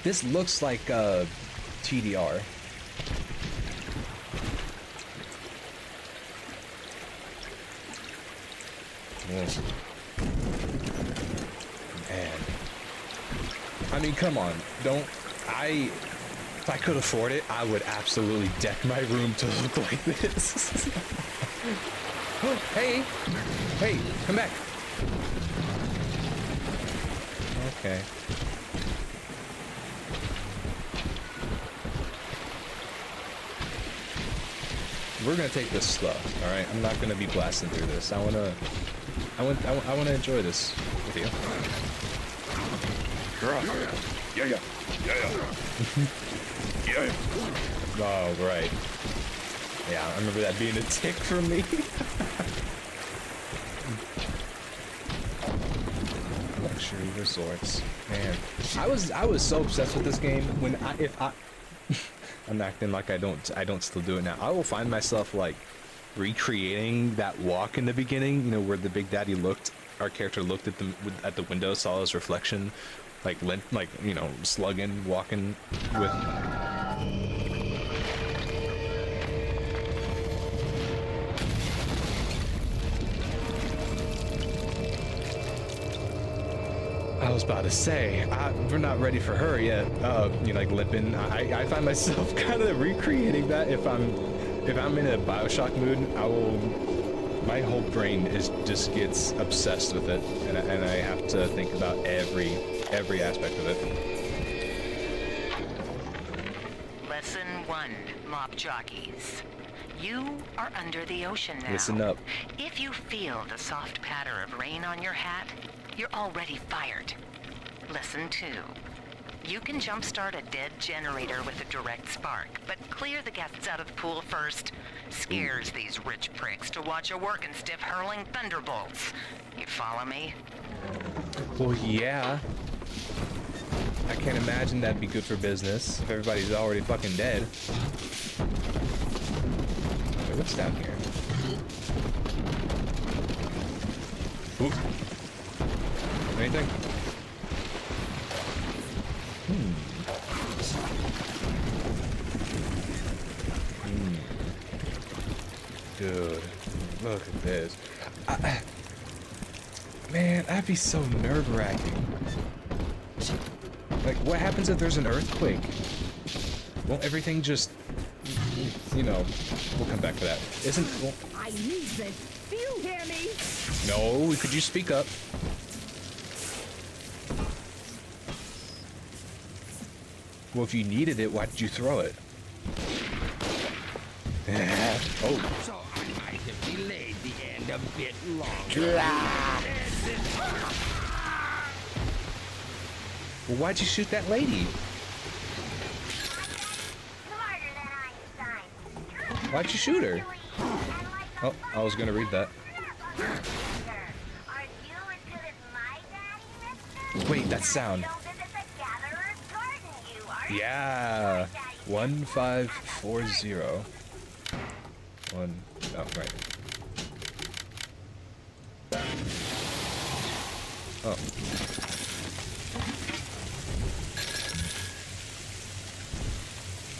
This looks like TDR. Man. I mean, come on. If I could afford it, I would absolutely deck my room to look like this. Oh, hey, come back. Okay. We're gonna take this slow, all right? I'm not gonna be blasting through this. I wanna enjoy this with you. Yeah. Oh, right. Yeah, I remember that being a tick for me. Luxury resorts, man. I was so obsessed with this game when I'm acting like I don't still do it now. I will find myself like recreating that walk in the beginning, you know, where the Big Daddy our character looked at the window, saw his reflection, like you know, slugging, walking with. I was about to say, we're not ready for her yet. You know, like limping. I find myself kind of recreating that if I'm in a Bioshock mood. My whole brain just gets obsessed with it, and I have to think about every aspect of it. Lesson 1, mop jockeys. You are under the ocean now. Listen up. If you feel the soft patter of rain on your hat, you're already fired. Lesson 2. You can jumpstart a dead generator with a direct spark, but clear the guests out of the pool first. Scares these rich pricks to watch a working stiff hurling thunderbolts. You follow me? Well, yeah. I can't imagine that'd be good for business if everybody's already fucking dead. Wait, what's down here? Ooh. Anything? Dude, look at this. Man, that'd be so nerve-wracking. Like, what happens if there's an earthquake? Won't everything just, you know, we'll come back to that. I need this. Do you hear me? No, could you speak up? Well, if you needed it, why did you throw it? Oh. So I might have delayed the end a bit longer. Well, why'd you shoot that lady? Why'd you shoot her? Oh, I was gonna read that. Wait, that sound. Yeah. 1540. Oh, right. Oh.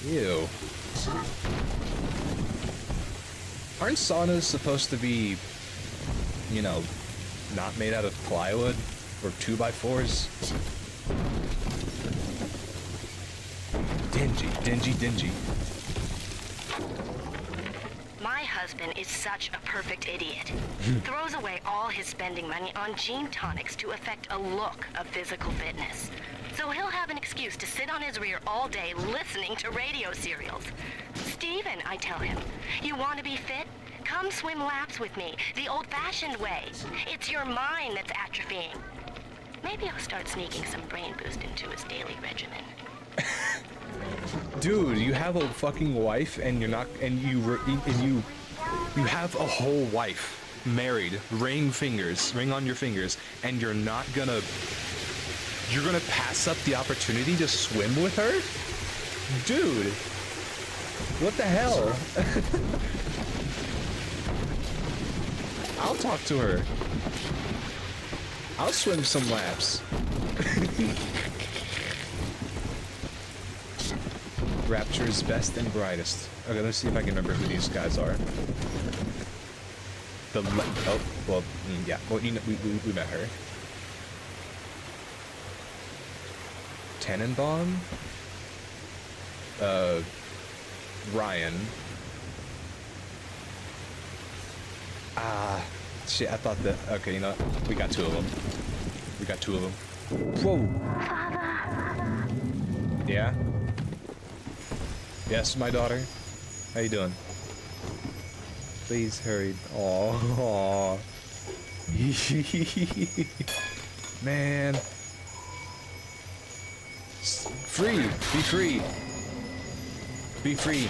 Ew. Aren't saunas supposed to be, you know, not made out of plywood or 2x4s? Dingy. My husband is such a perfect idiot. Throws away all his spending money on gene tonics to affect a look of physical fitness. So he'll have an excuse to sit on his rear all day listening to radio serials. Steven, I tell him, you want to be fit? Come swim laps with me, the old-fashioned way. It's your mind that's atrophying. Maybe I'll start sneaking some brain boost into his daily regimen. Dude, you have a fucking wife, and you're not, and you have a whole wife, married, ring on your fingers, and you're gonna pass up the opportunity to swim with her? Dude, what the hell? I'll talk to her. I'll swim some laps. Rapture's best and brightest. Okay, let's see if I can remember who these guys are. Oh, well, yeah. Well, you know, we met her. Tannenbaum? Ryan. Ah, shit, I thought that... Okay, you know what? We got two of them. We got two of them. Whoa! Yeah? Yes, my daughter? How you doing? Please hurry. Aww. Man. Free! Be free! Be free!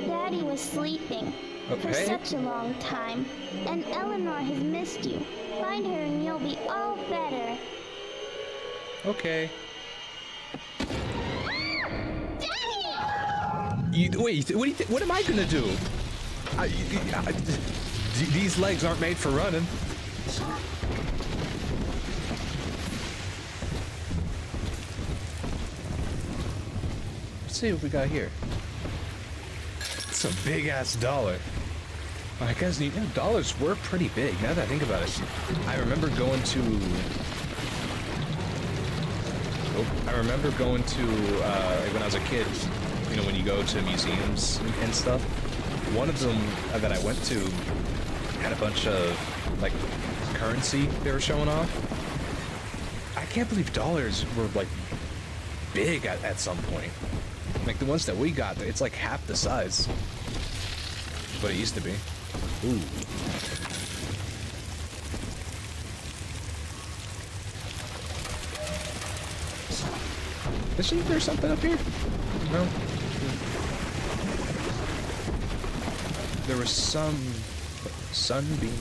Daddy was sleeping for Okay. such a long time, and Eleanor has missed you. Find her and you'll be all better. Okay. Daddy! Wait, what am I gonna do? These legs aren't made for running. Let's see what we got here. It's a big ass dollar. I guess you know, dollars were pretty big. Now that I think about it, I remember going to like when I was a kid. You know, when you go to museums and stuff. One of them that I went to had a bunch of like currency they were showing off. I can't believe dollars were like big at some point. Like the ones that we got, it's like half the size. But it used to be. Ooh. Isn't there something up here? No. There was some sunbeam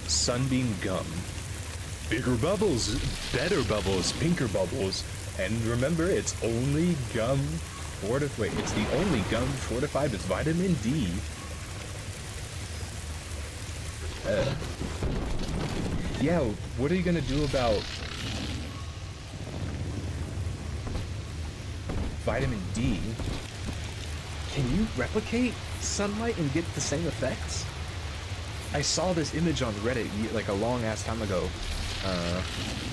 sunbeam gum. Bigger bubbles, better bubbles, pinker bubbles. And remember, it's only gum it's the only gum fortified with vitamin D. Yeah, what are you gonna do about vitamin D? Can you replicate sunlight and get the same effects? I saw this image on Reddit like a long ass time ago,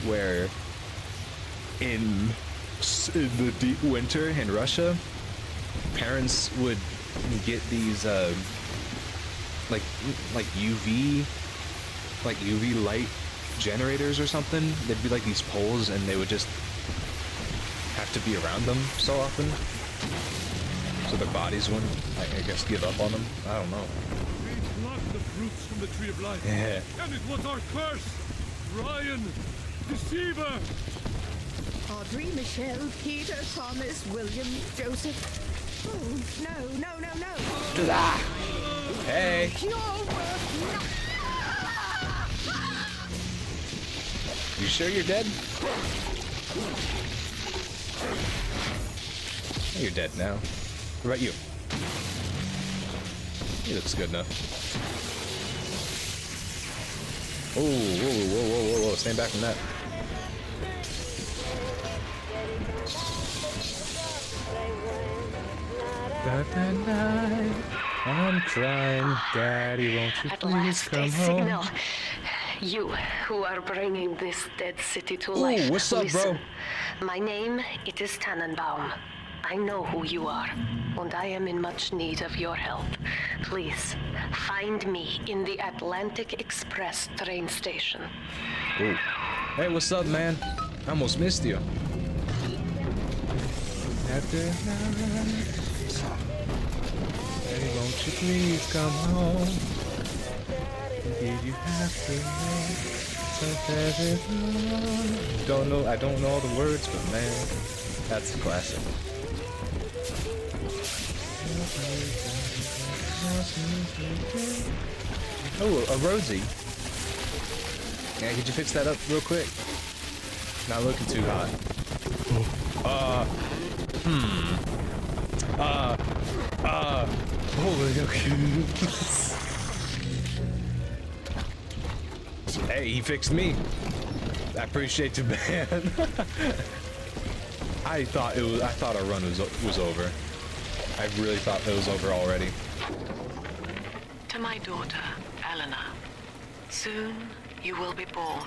where in the deep winter in Russia, parents would get these like UV light generators or something. They'd be like these poles, and they would just have to be around them so often, so their bodies wouldn't, I guess, give up on them. I don't know. We plucked the fruits from the tree of life, Yeah. and it was our curse. Ryan, deceiver. Audrey, Michelle, Peter, Thomas, William, Joseph. Oh, no. Hey. Your work. You sure you're dead? You're dead now. What about you? He looks good enough. Oh, whoa. Stand back from that. I'm crying. Daddy, won't you At please last, come a home? signal. You who are bringing this dead city to Ooh, life. what's up, bro? Listen, my name, it is Tannenbaum. I know who you are, and I am in much need of your help. Please, find me in the Atlantic Express train station. Ooh. Hey, what's up, man? I almost missed you. After night, Daddy, won't you please come home? Did you have to know? Don't know. I don't know all the words, but man, that's a classic. Oh, a Rosie. Yeah, could you fix that up real quick? Not looking too hot. Holy, okay. Hey, he fixed me. I appreciate you, man. I thought our run was over. I really thought it was over already. To my daughter, Eleanor, soon you will be born,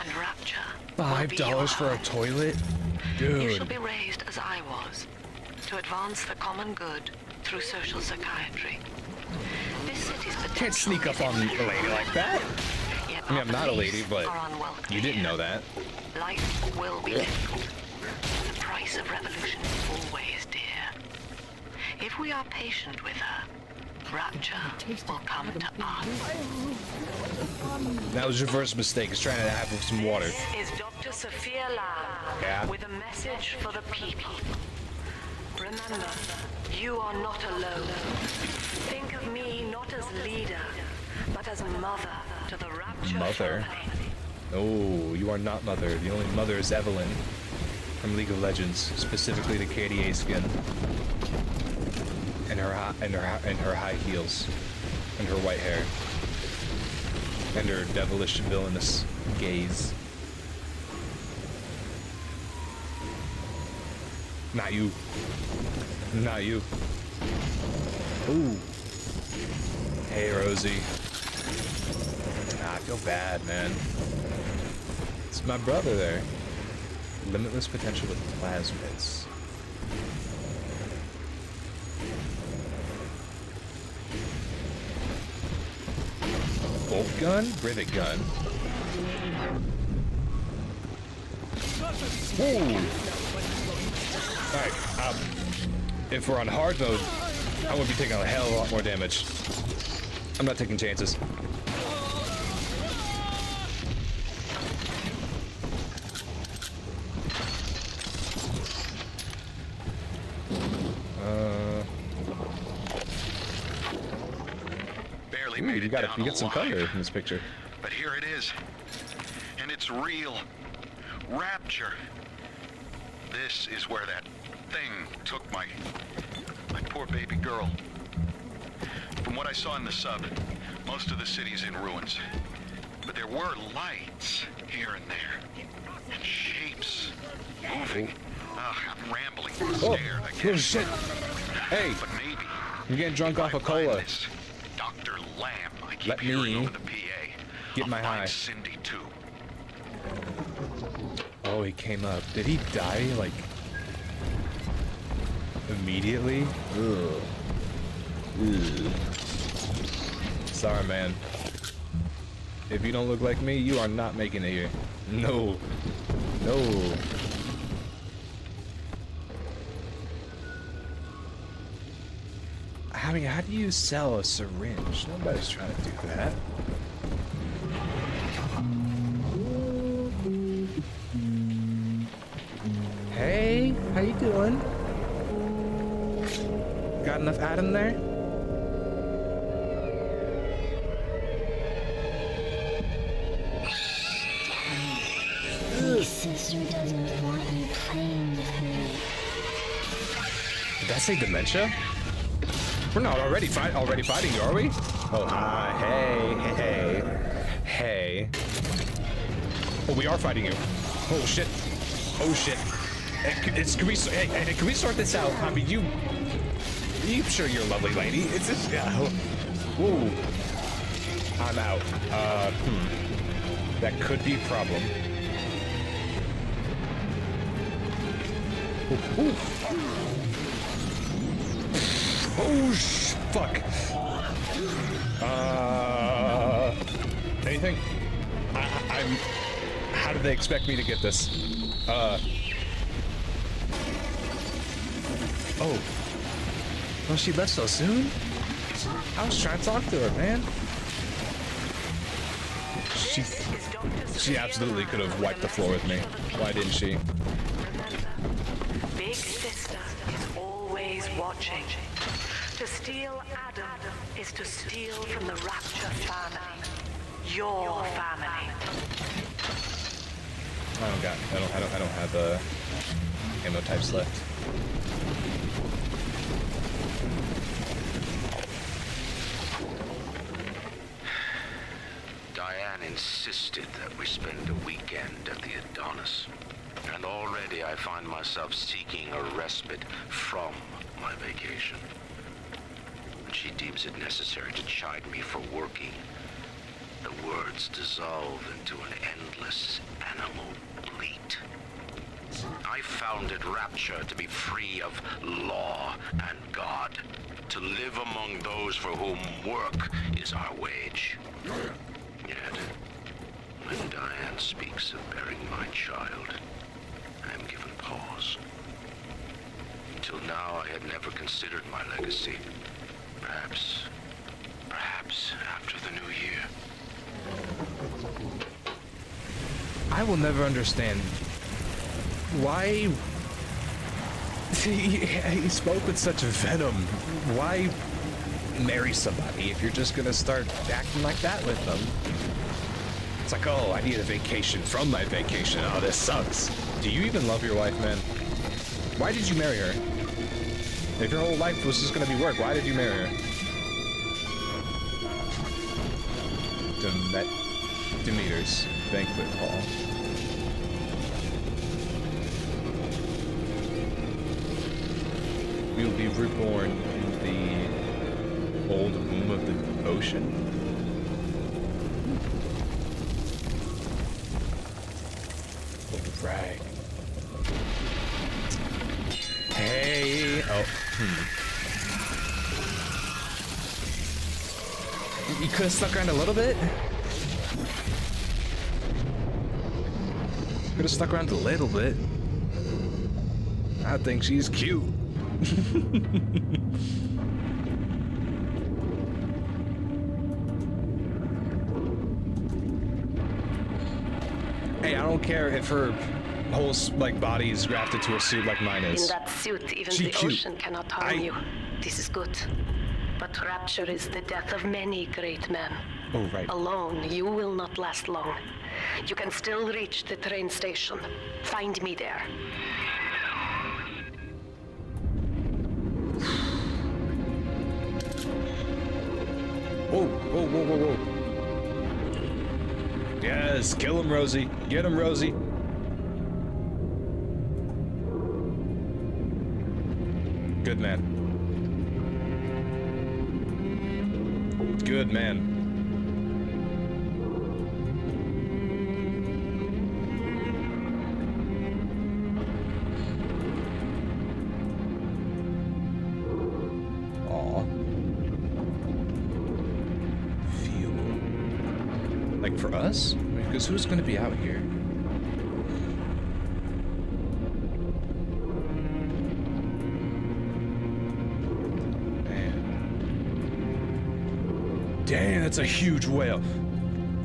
and Rapture will be your $5 for a home. toilet? You shall Dude. be raised as I was, to advance the common good through social psychiatry. This city's potential Can't sneak up is on a lady immeasurable. like that. Yet I mean, our I'm not a police lady, but are unwelcome you didn't here. know that. Life will be difficult. The price of revolution is always dear. If we are patient with her, Rapture will come to us. That was your first mistake, is trying to have some water. This is Dr. Sophia Lamb Yeah. with a message for the people. Remember, you are not alone. Think of me not as leader, but as mother to the Rapture Mother? family. Oh, you are not Mother. The only Mother is Evelyn from League of Legends, specifically the KDA skin, and her high heels, and her white hair, and her devilish villainous gaze. Not you. Not you. Ooh. Hey, Rosie. I feel bad, man. It's my brother there. Limitless potential with plasmids. Bolt gun? Rivet gun. Whoa! Alright, if we're on hard mode, I'm gonna be taking a hell of a lot more damage. I'm not taking chances. Barely Ooh, made you it got down you get some alive. color in this picture. But here it is. And it's real. Rapture. This is where that thing took my poor baby girl. From what I saw in the sub, most of the city's in ruins. But there were lights here and there. And shapes moving. I'm rambling. Oh, Scared, I oh guess. shit! Hey, But maybe I'm getting drunk if off I of find cola. this Dr. Lamb, I keep Let hearing me over the PA. get I'll my find high. Cindy too. Oh, he came up. Did he die, like, immediately? Ugh. Ugh. Sorry, man. If you don't look like me, you are not making it here. No. No. I mean, how do you sell a syringe? Nobody's trying to do that. Hey, how you doing? Got enough Adam there? Big sister doesn't want you playing with me. Did that say dementia? We're not already fighting you, are we? Oh, hi, hey. Hey. Oh, we are fighting you. Oh shit. Oh shit. Can we sort this out? I mean, you sure you're a lovely lady. It's just, whoa. I'm out. That could be a problem. Ooh. Oh, fuck. Anything? I'm... How did they expect me to get this? Oh. Well, she left so soon? I was trying to talk to her, man. She absolutely could have wiped the floor with me. Why didn't she? Remember, Big Sister is always watching. To steal Adam is to steal from the Rapture family. Your family. I don't have ammo types left. Diane insisted that we spend a weekend at the Adonis. And already I find myself seeking a respite from my vacation. When she deems it necessary to chide me for working, the words dissolve into an endless animal bleat. I founded Rapture to be free of law and God, to live among those for whom work is our wage. Yet, when Diane speaks of burying my child, I am given pause. Until now, I had never considered my legacy. Perhaps after the new year. I will never understand why he spoke with such venom. Why marry somebody if you're just gonna start acting like that with them? It's like, oh, I need a vacation from my vacation. Oh, this sucks. Do you even love your wife, man? Why did you marry her? If your whole life was just gonna be work, why did you marry her? Demeter's banquet hall. We will be reborn in the old womb of the ocean. Right. Hey. Oh. You could have stuck around a little bit. Could have stuck around a little bit. I think she's cute. Hey, I don't care if her whole like body is grafted to a suit like mine is. In that suit, even She the cute. ocean cannot harm you. This is good. But Rapture is the death of many great men. Oh, right. Alone, you will not last long. You can still reach the train station. Find me there. Whoa, whoa, whoa, whoa, whoa. Yes, kill him, Rosie. Get him, Rosie. Good man. Good man. Aw. Fuel. Like for us? Because who's gonna be out here? Damn, that's a huge whale.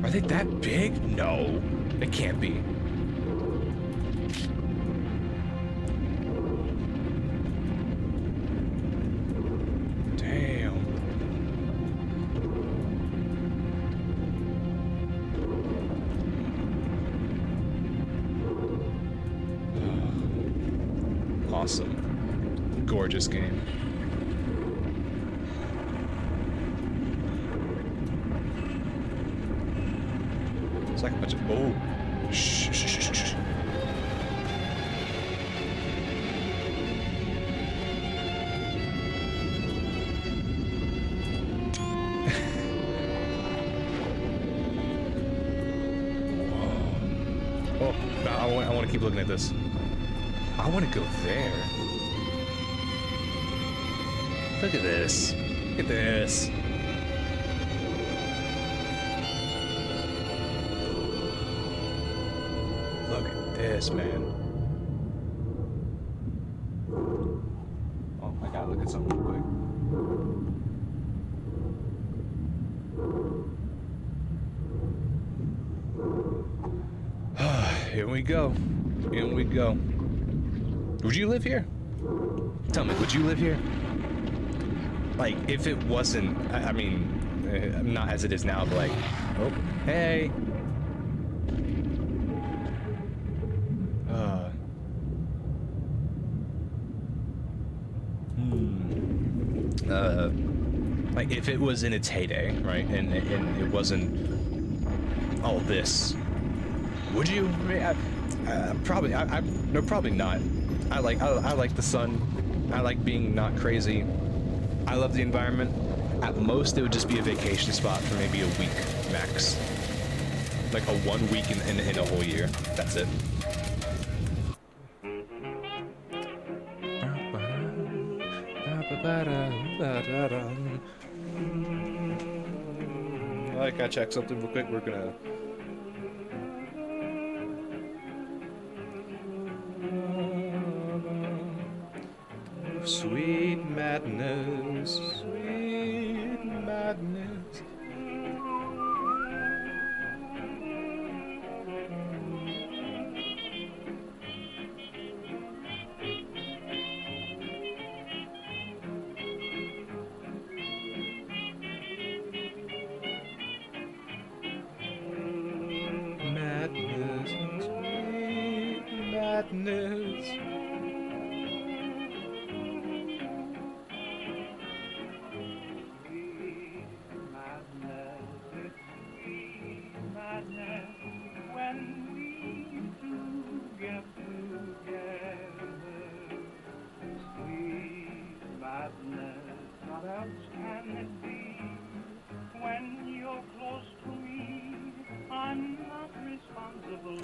Are they that big? No, it can't be. Damn. Awesome. Gorgeous game. Like a bunch of shh, shh, shh, shh, shh. Oh, I want to keep looking at this. I want to go there. Look at this. Look at this. Look at this, man. Oh, I gotta look at something real quick. Here we go. Here we go. Would you live here? Tell me, would you live here? Like, if it wasn't, I mean, not as it is now, but like, oh, hey. Like, if it was in its heyday, right, and it wasn't all this, would you? I mean, probably. No, probably not. I like the sun. I like being not crazy. I love the environment. At most, it would just be a vacation spot for maybe a week max. Like a 1 week in a whole year. That's it. I gotta check something real quick. We're gonna. Sweet madness, sweet madness. Madness, sweet madness.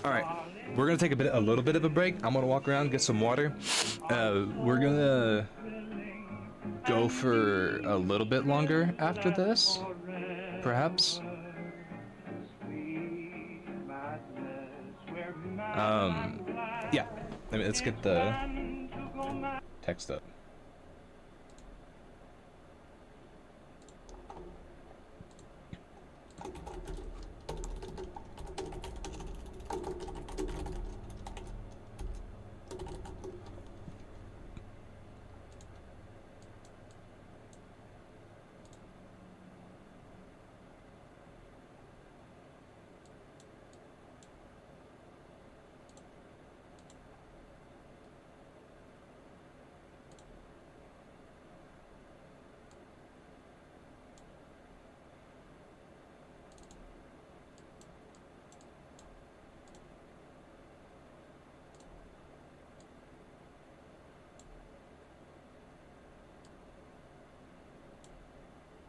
All right, we're gonna take a little bit of a break. I'm gonna walk around, get some water. We're gonna go for a little bit longer after this, perhaps. Yeah. I mean, let's get the text up.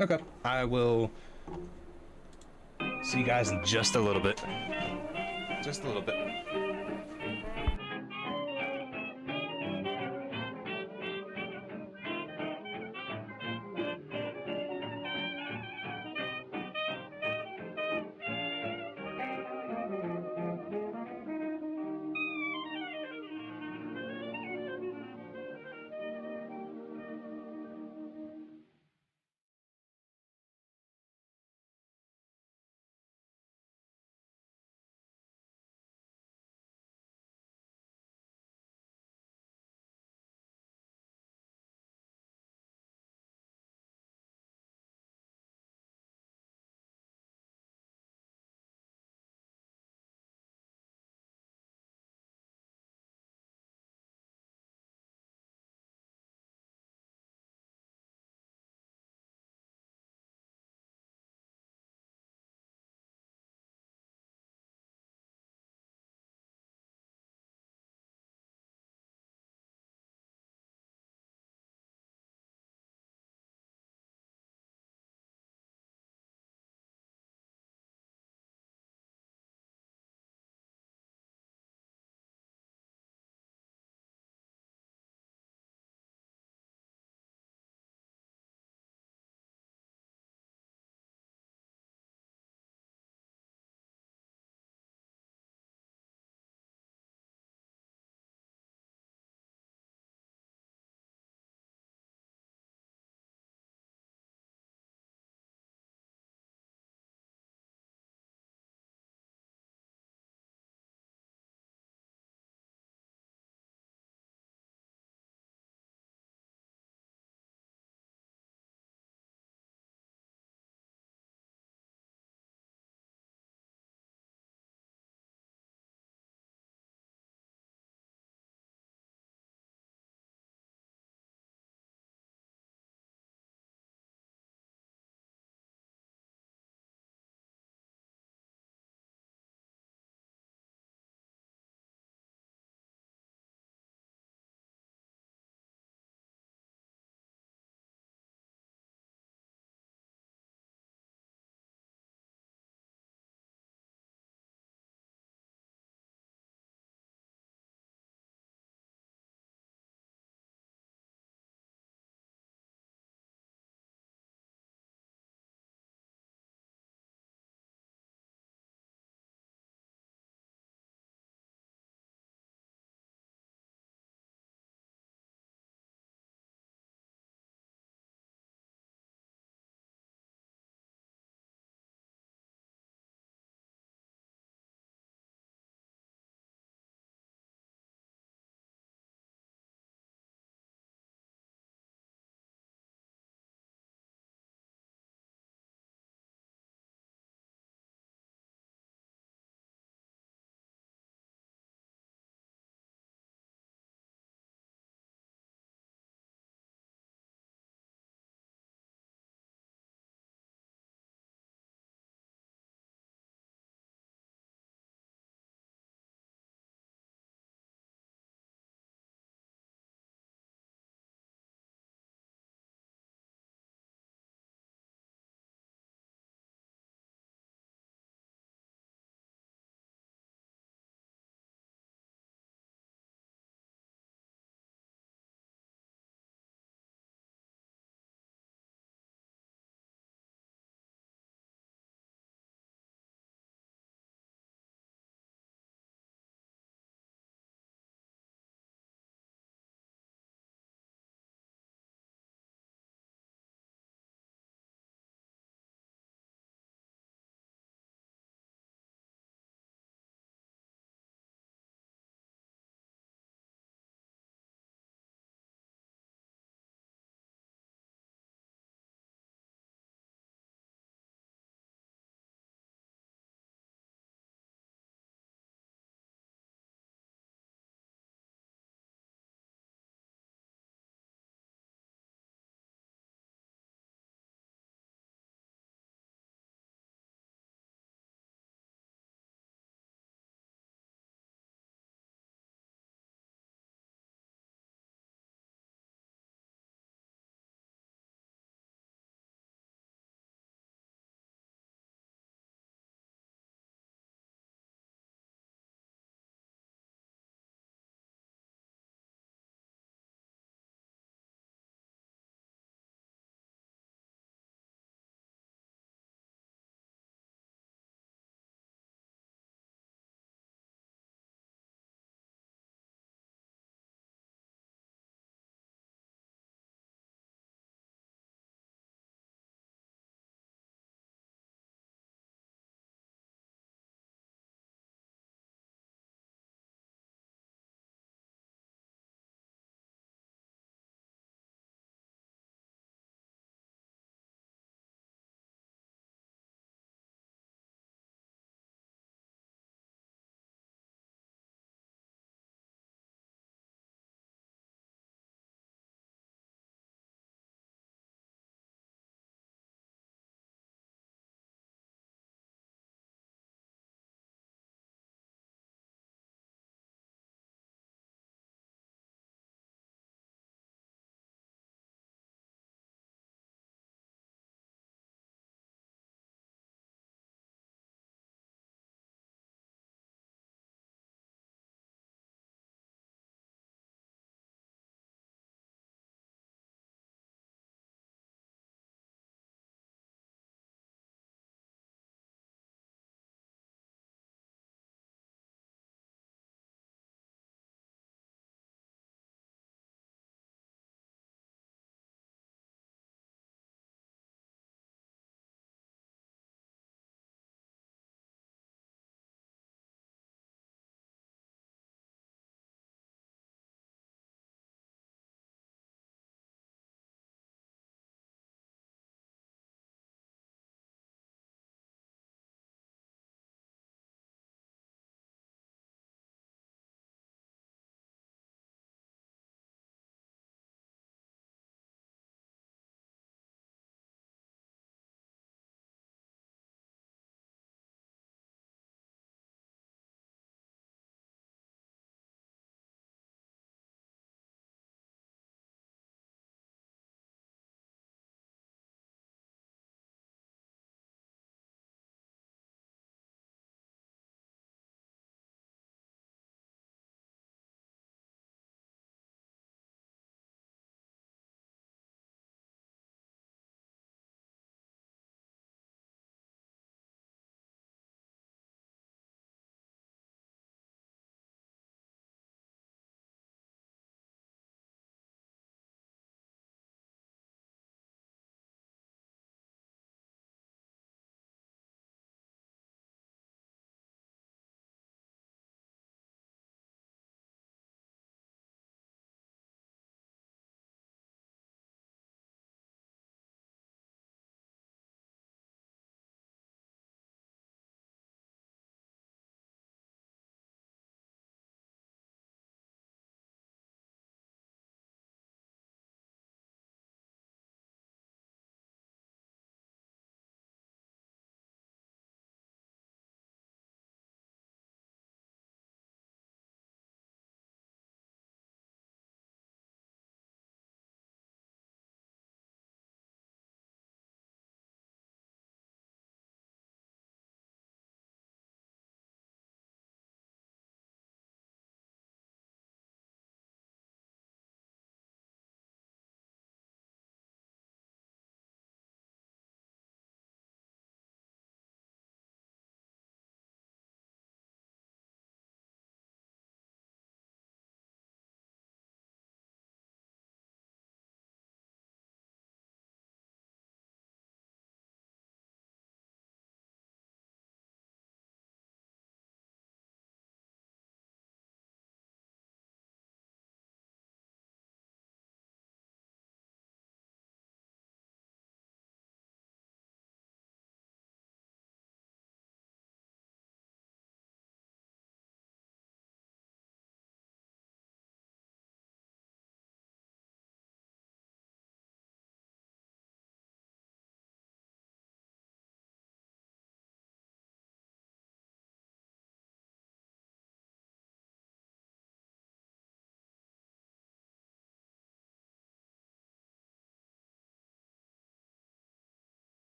Okay, I will see you guys in just a little bit. Just a little bit.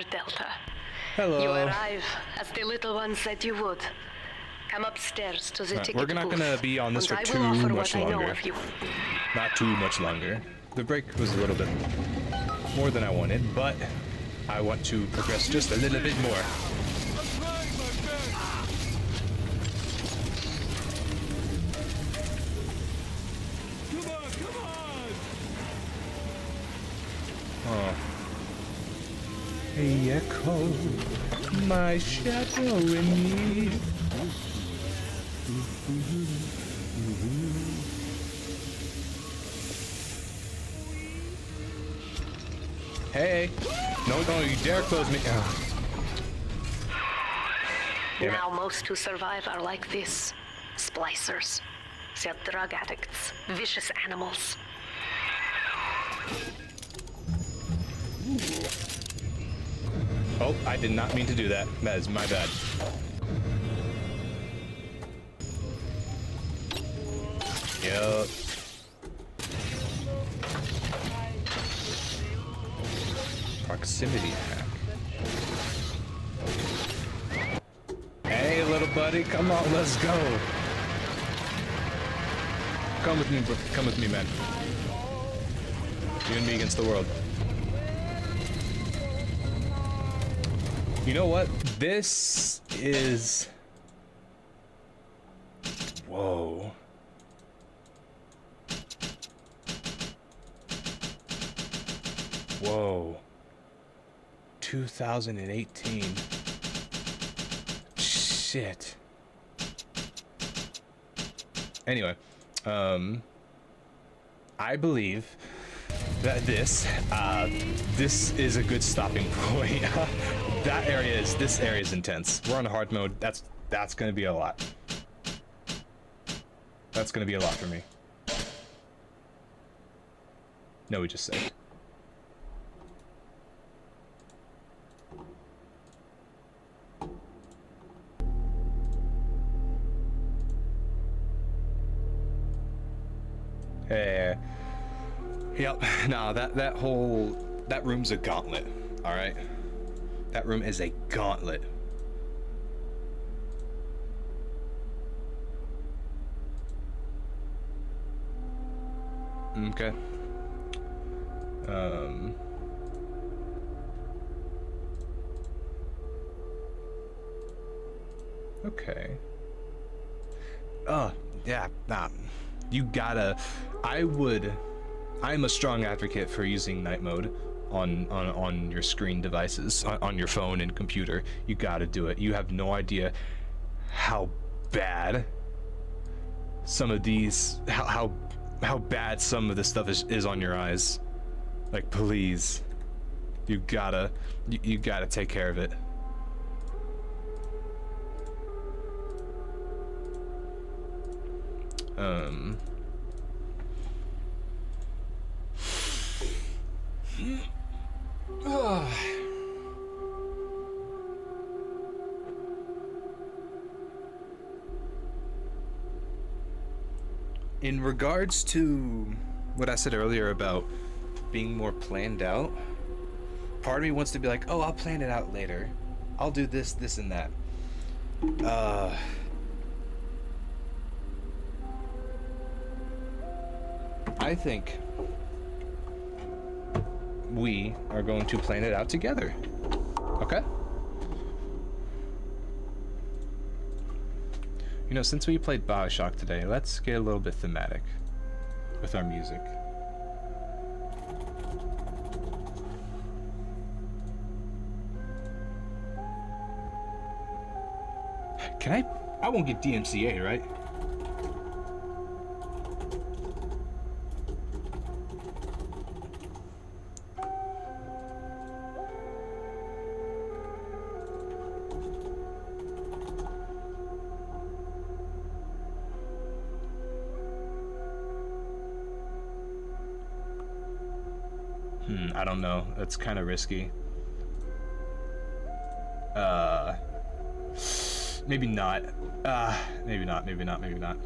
Delta. Hello. You arrive as the little one said you would. Come upstairs to the ticket We're not booth, gonna be on this for and I too will offer much what I know longer. of you. Not too much longer. The break was a little bit more than I wanted, but I want to progress just a little bit more. I'm trying my best. Come on, come on! Oh. Hey, echo, my shadow in me. Hey! No, you dare close me. Oh. Damn it. Now most who survive are like this. Splicers. They're drug addicts. Vicious animals. Oh, I did not mean to do that. That is my bad. Yup. Proximity hack. Hey, little buddy, come on, let's go. Come with me, bro. Come with me, man. You and me against the world. You know what? This is... Whoa. Whoa. 2018. Shit. Anyway, I believe that this is a good stopping point. This area is intense. We're on hard mode. That's gonna be a lot. That's gonna be a lot for me. No, we just saved. Hey. Yep. No, that room's a gauntlet. All right. That room is a gauntlet. Okay. Okay. Oh, yeah. Nah. You gotta. I'm a strong advocate for using night mode on your screen devices, on your phone and computer. You gotta do it. You have no idea how bad some of these, how bad some of this stuff is on your eyes. Like, please, you gotta take care of it. In regards to what I said earlier about being more planned out, part of me wants to be like, oh, I'll plan it out later. I'll do this, this, and that. I think we are going to plan it out together. Okay? You know, since we played BioShock today, let's get a little bit thematic with our music. Can I won't get DMCA, right? I don't know. That's kind of risky. Maybe not. Maybe not.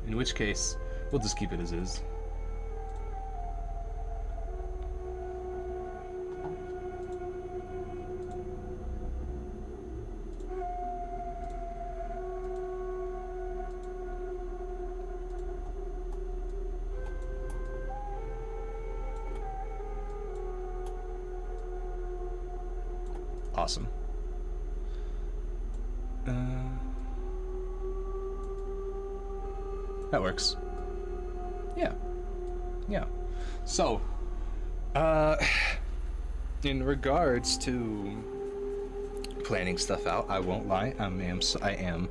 In which case, we'll just keep it as is. Awesome. That works. Yeah. Yeah. So, in regards to planning stuff out, I won't lie. I am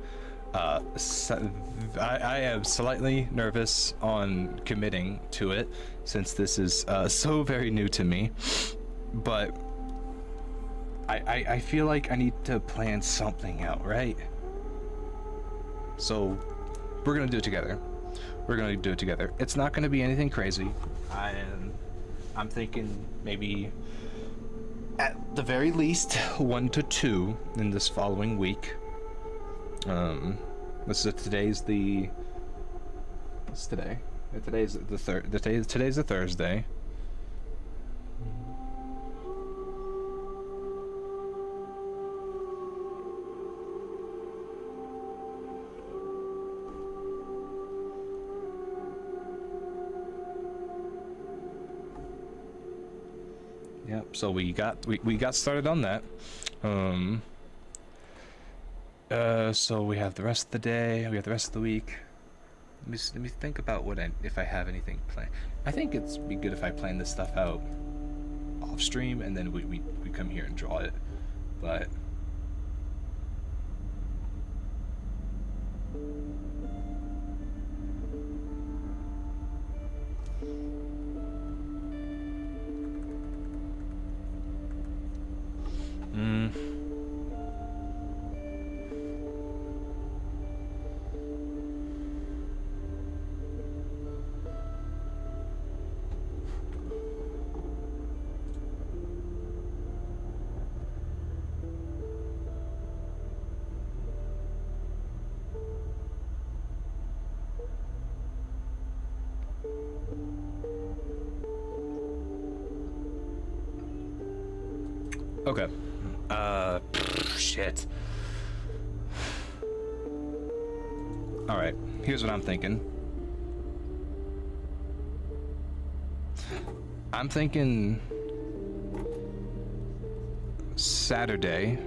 slightly nervous on committing to it since this is so very new to me. But I feel like I need to plan something out, right? So we're gonna do it together. We're gonna do it together. It's not gonna be anything crazy. I'm thinking maybe at the very least 1 to 2 in this following week. What's today? Today's the Thursday. Yep. So we got started on that. So we have the rest of the day. We have the rest of the week. Let me think about if I have anything planned. I think it's be good if I plan this stuff out off stream and then we come here and draw it. But okay. Shit. All right. Here's what I'm thinking. I'm thinking Saturday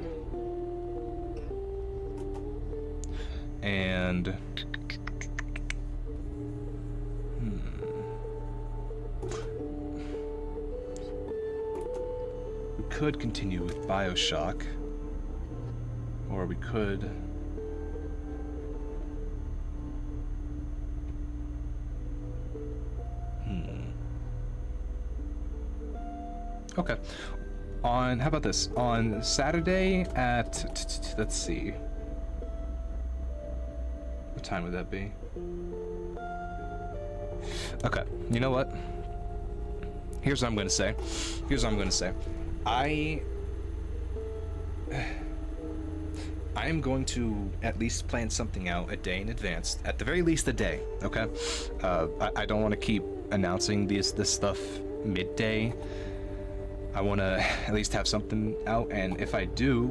and we could continue with BioShock, or we could okay. How about this? On Saturday at, let's see. What time would that be? Okay, you know what? Here's what I'm gonna say. I am going to at least plan something out a day in advance. At the very least a day, okay? I don't want to keep announcing this stuff midday. I want to at least have something out, and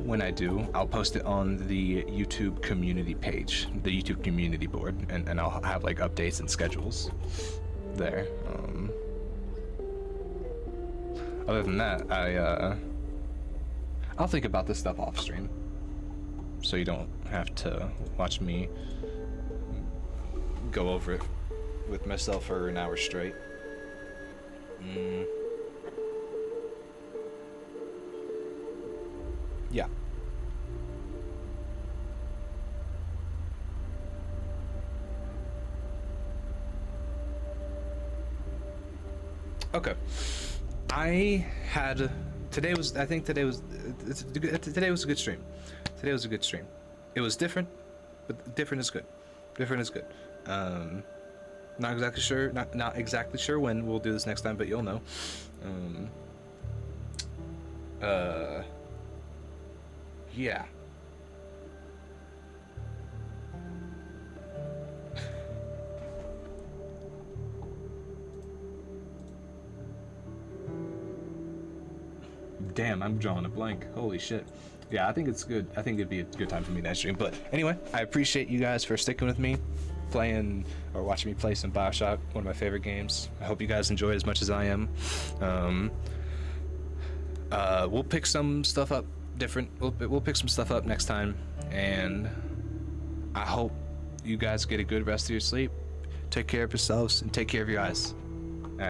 when I do, I'll post it on the YouTube community page, the YouTube community board, and I'll have like updates and schedules there. Other than that, I'll think about this stuff off stream, so you don't have to watch me go over it with myself for an hour straight. Yeah. Okay. Today was a good stream. Today was a good stream. It was different, but different is good. Different is good. Not exactly sure when we'll do this next time, but you'll know. Yeah. Damn, I'm drawing a blank. Holy shit. Yeah, I think it's good. I think it'd be a good time for me to stream. But anyway, I appreciate you guys for sticking with me, playing or watching me play some BioShock, one of my favorite games. I hope you guys enjoy it as much as I am. We'll pick some stuff up different. We'll pick some stuff up next time, and I hope you guys get a good rest of your sleep. Take care of yourselves and take care of your eyes.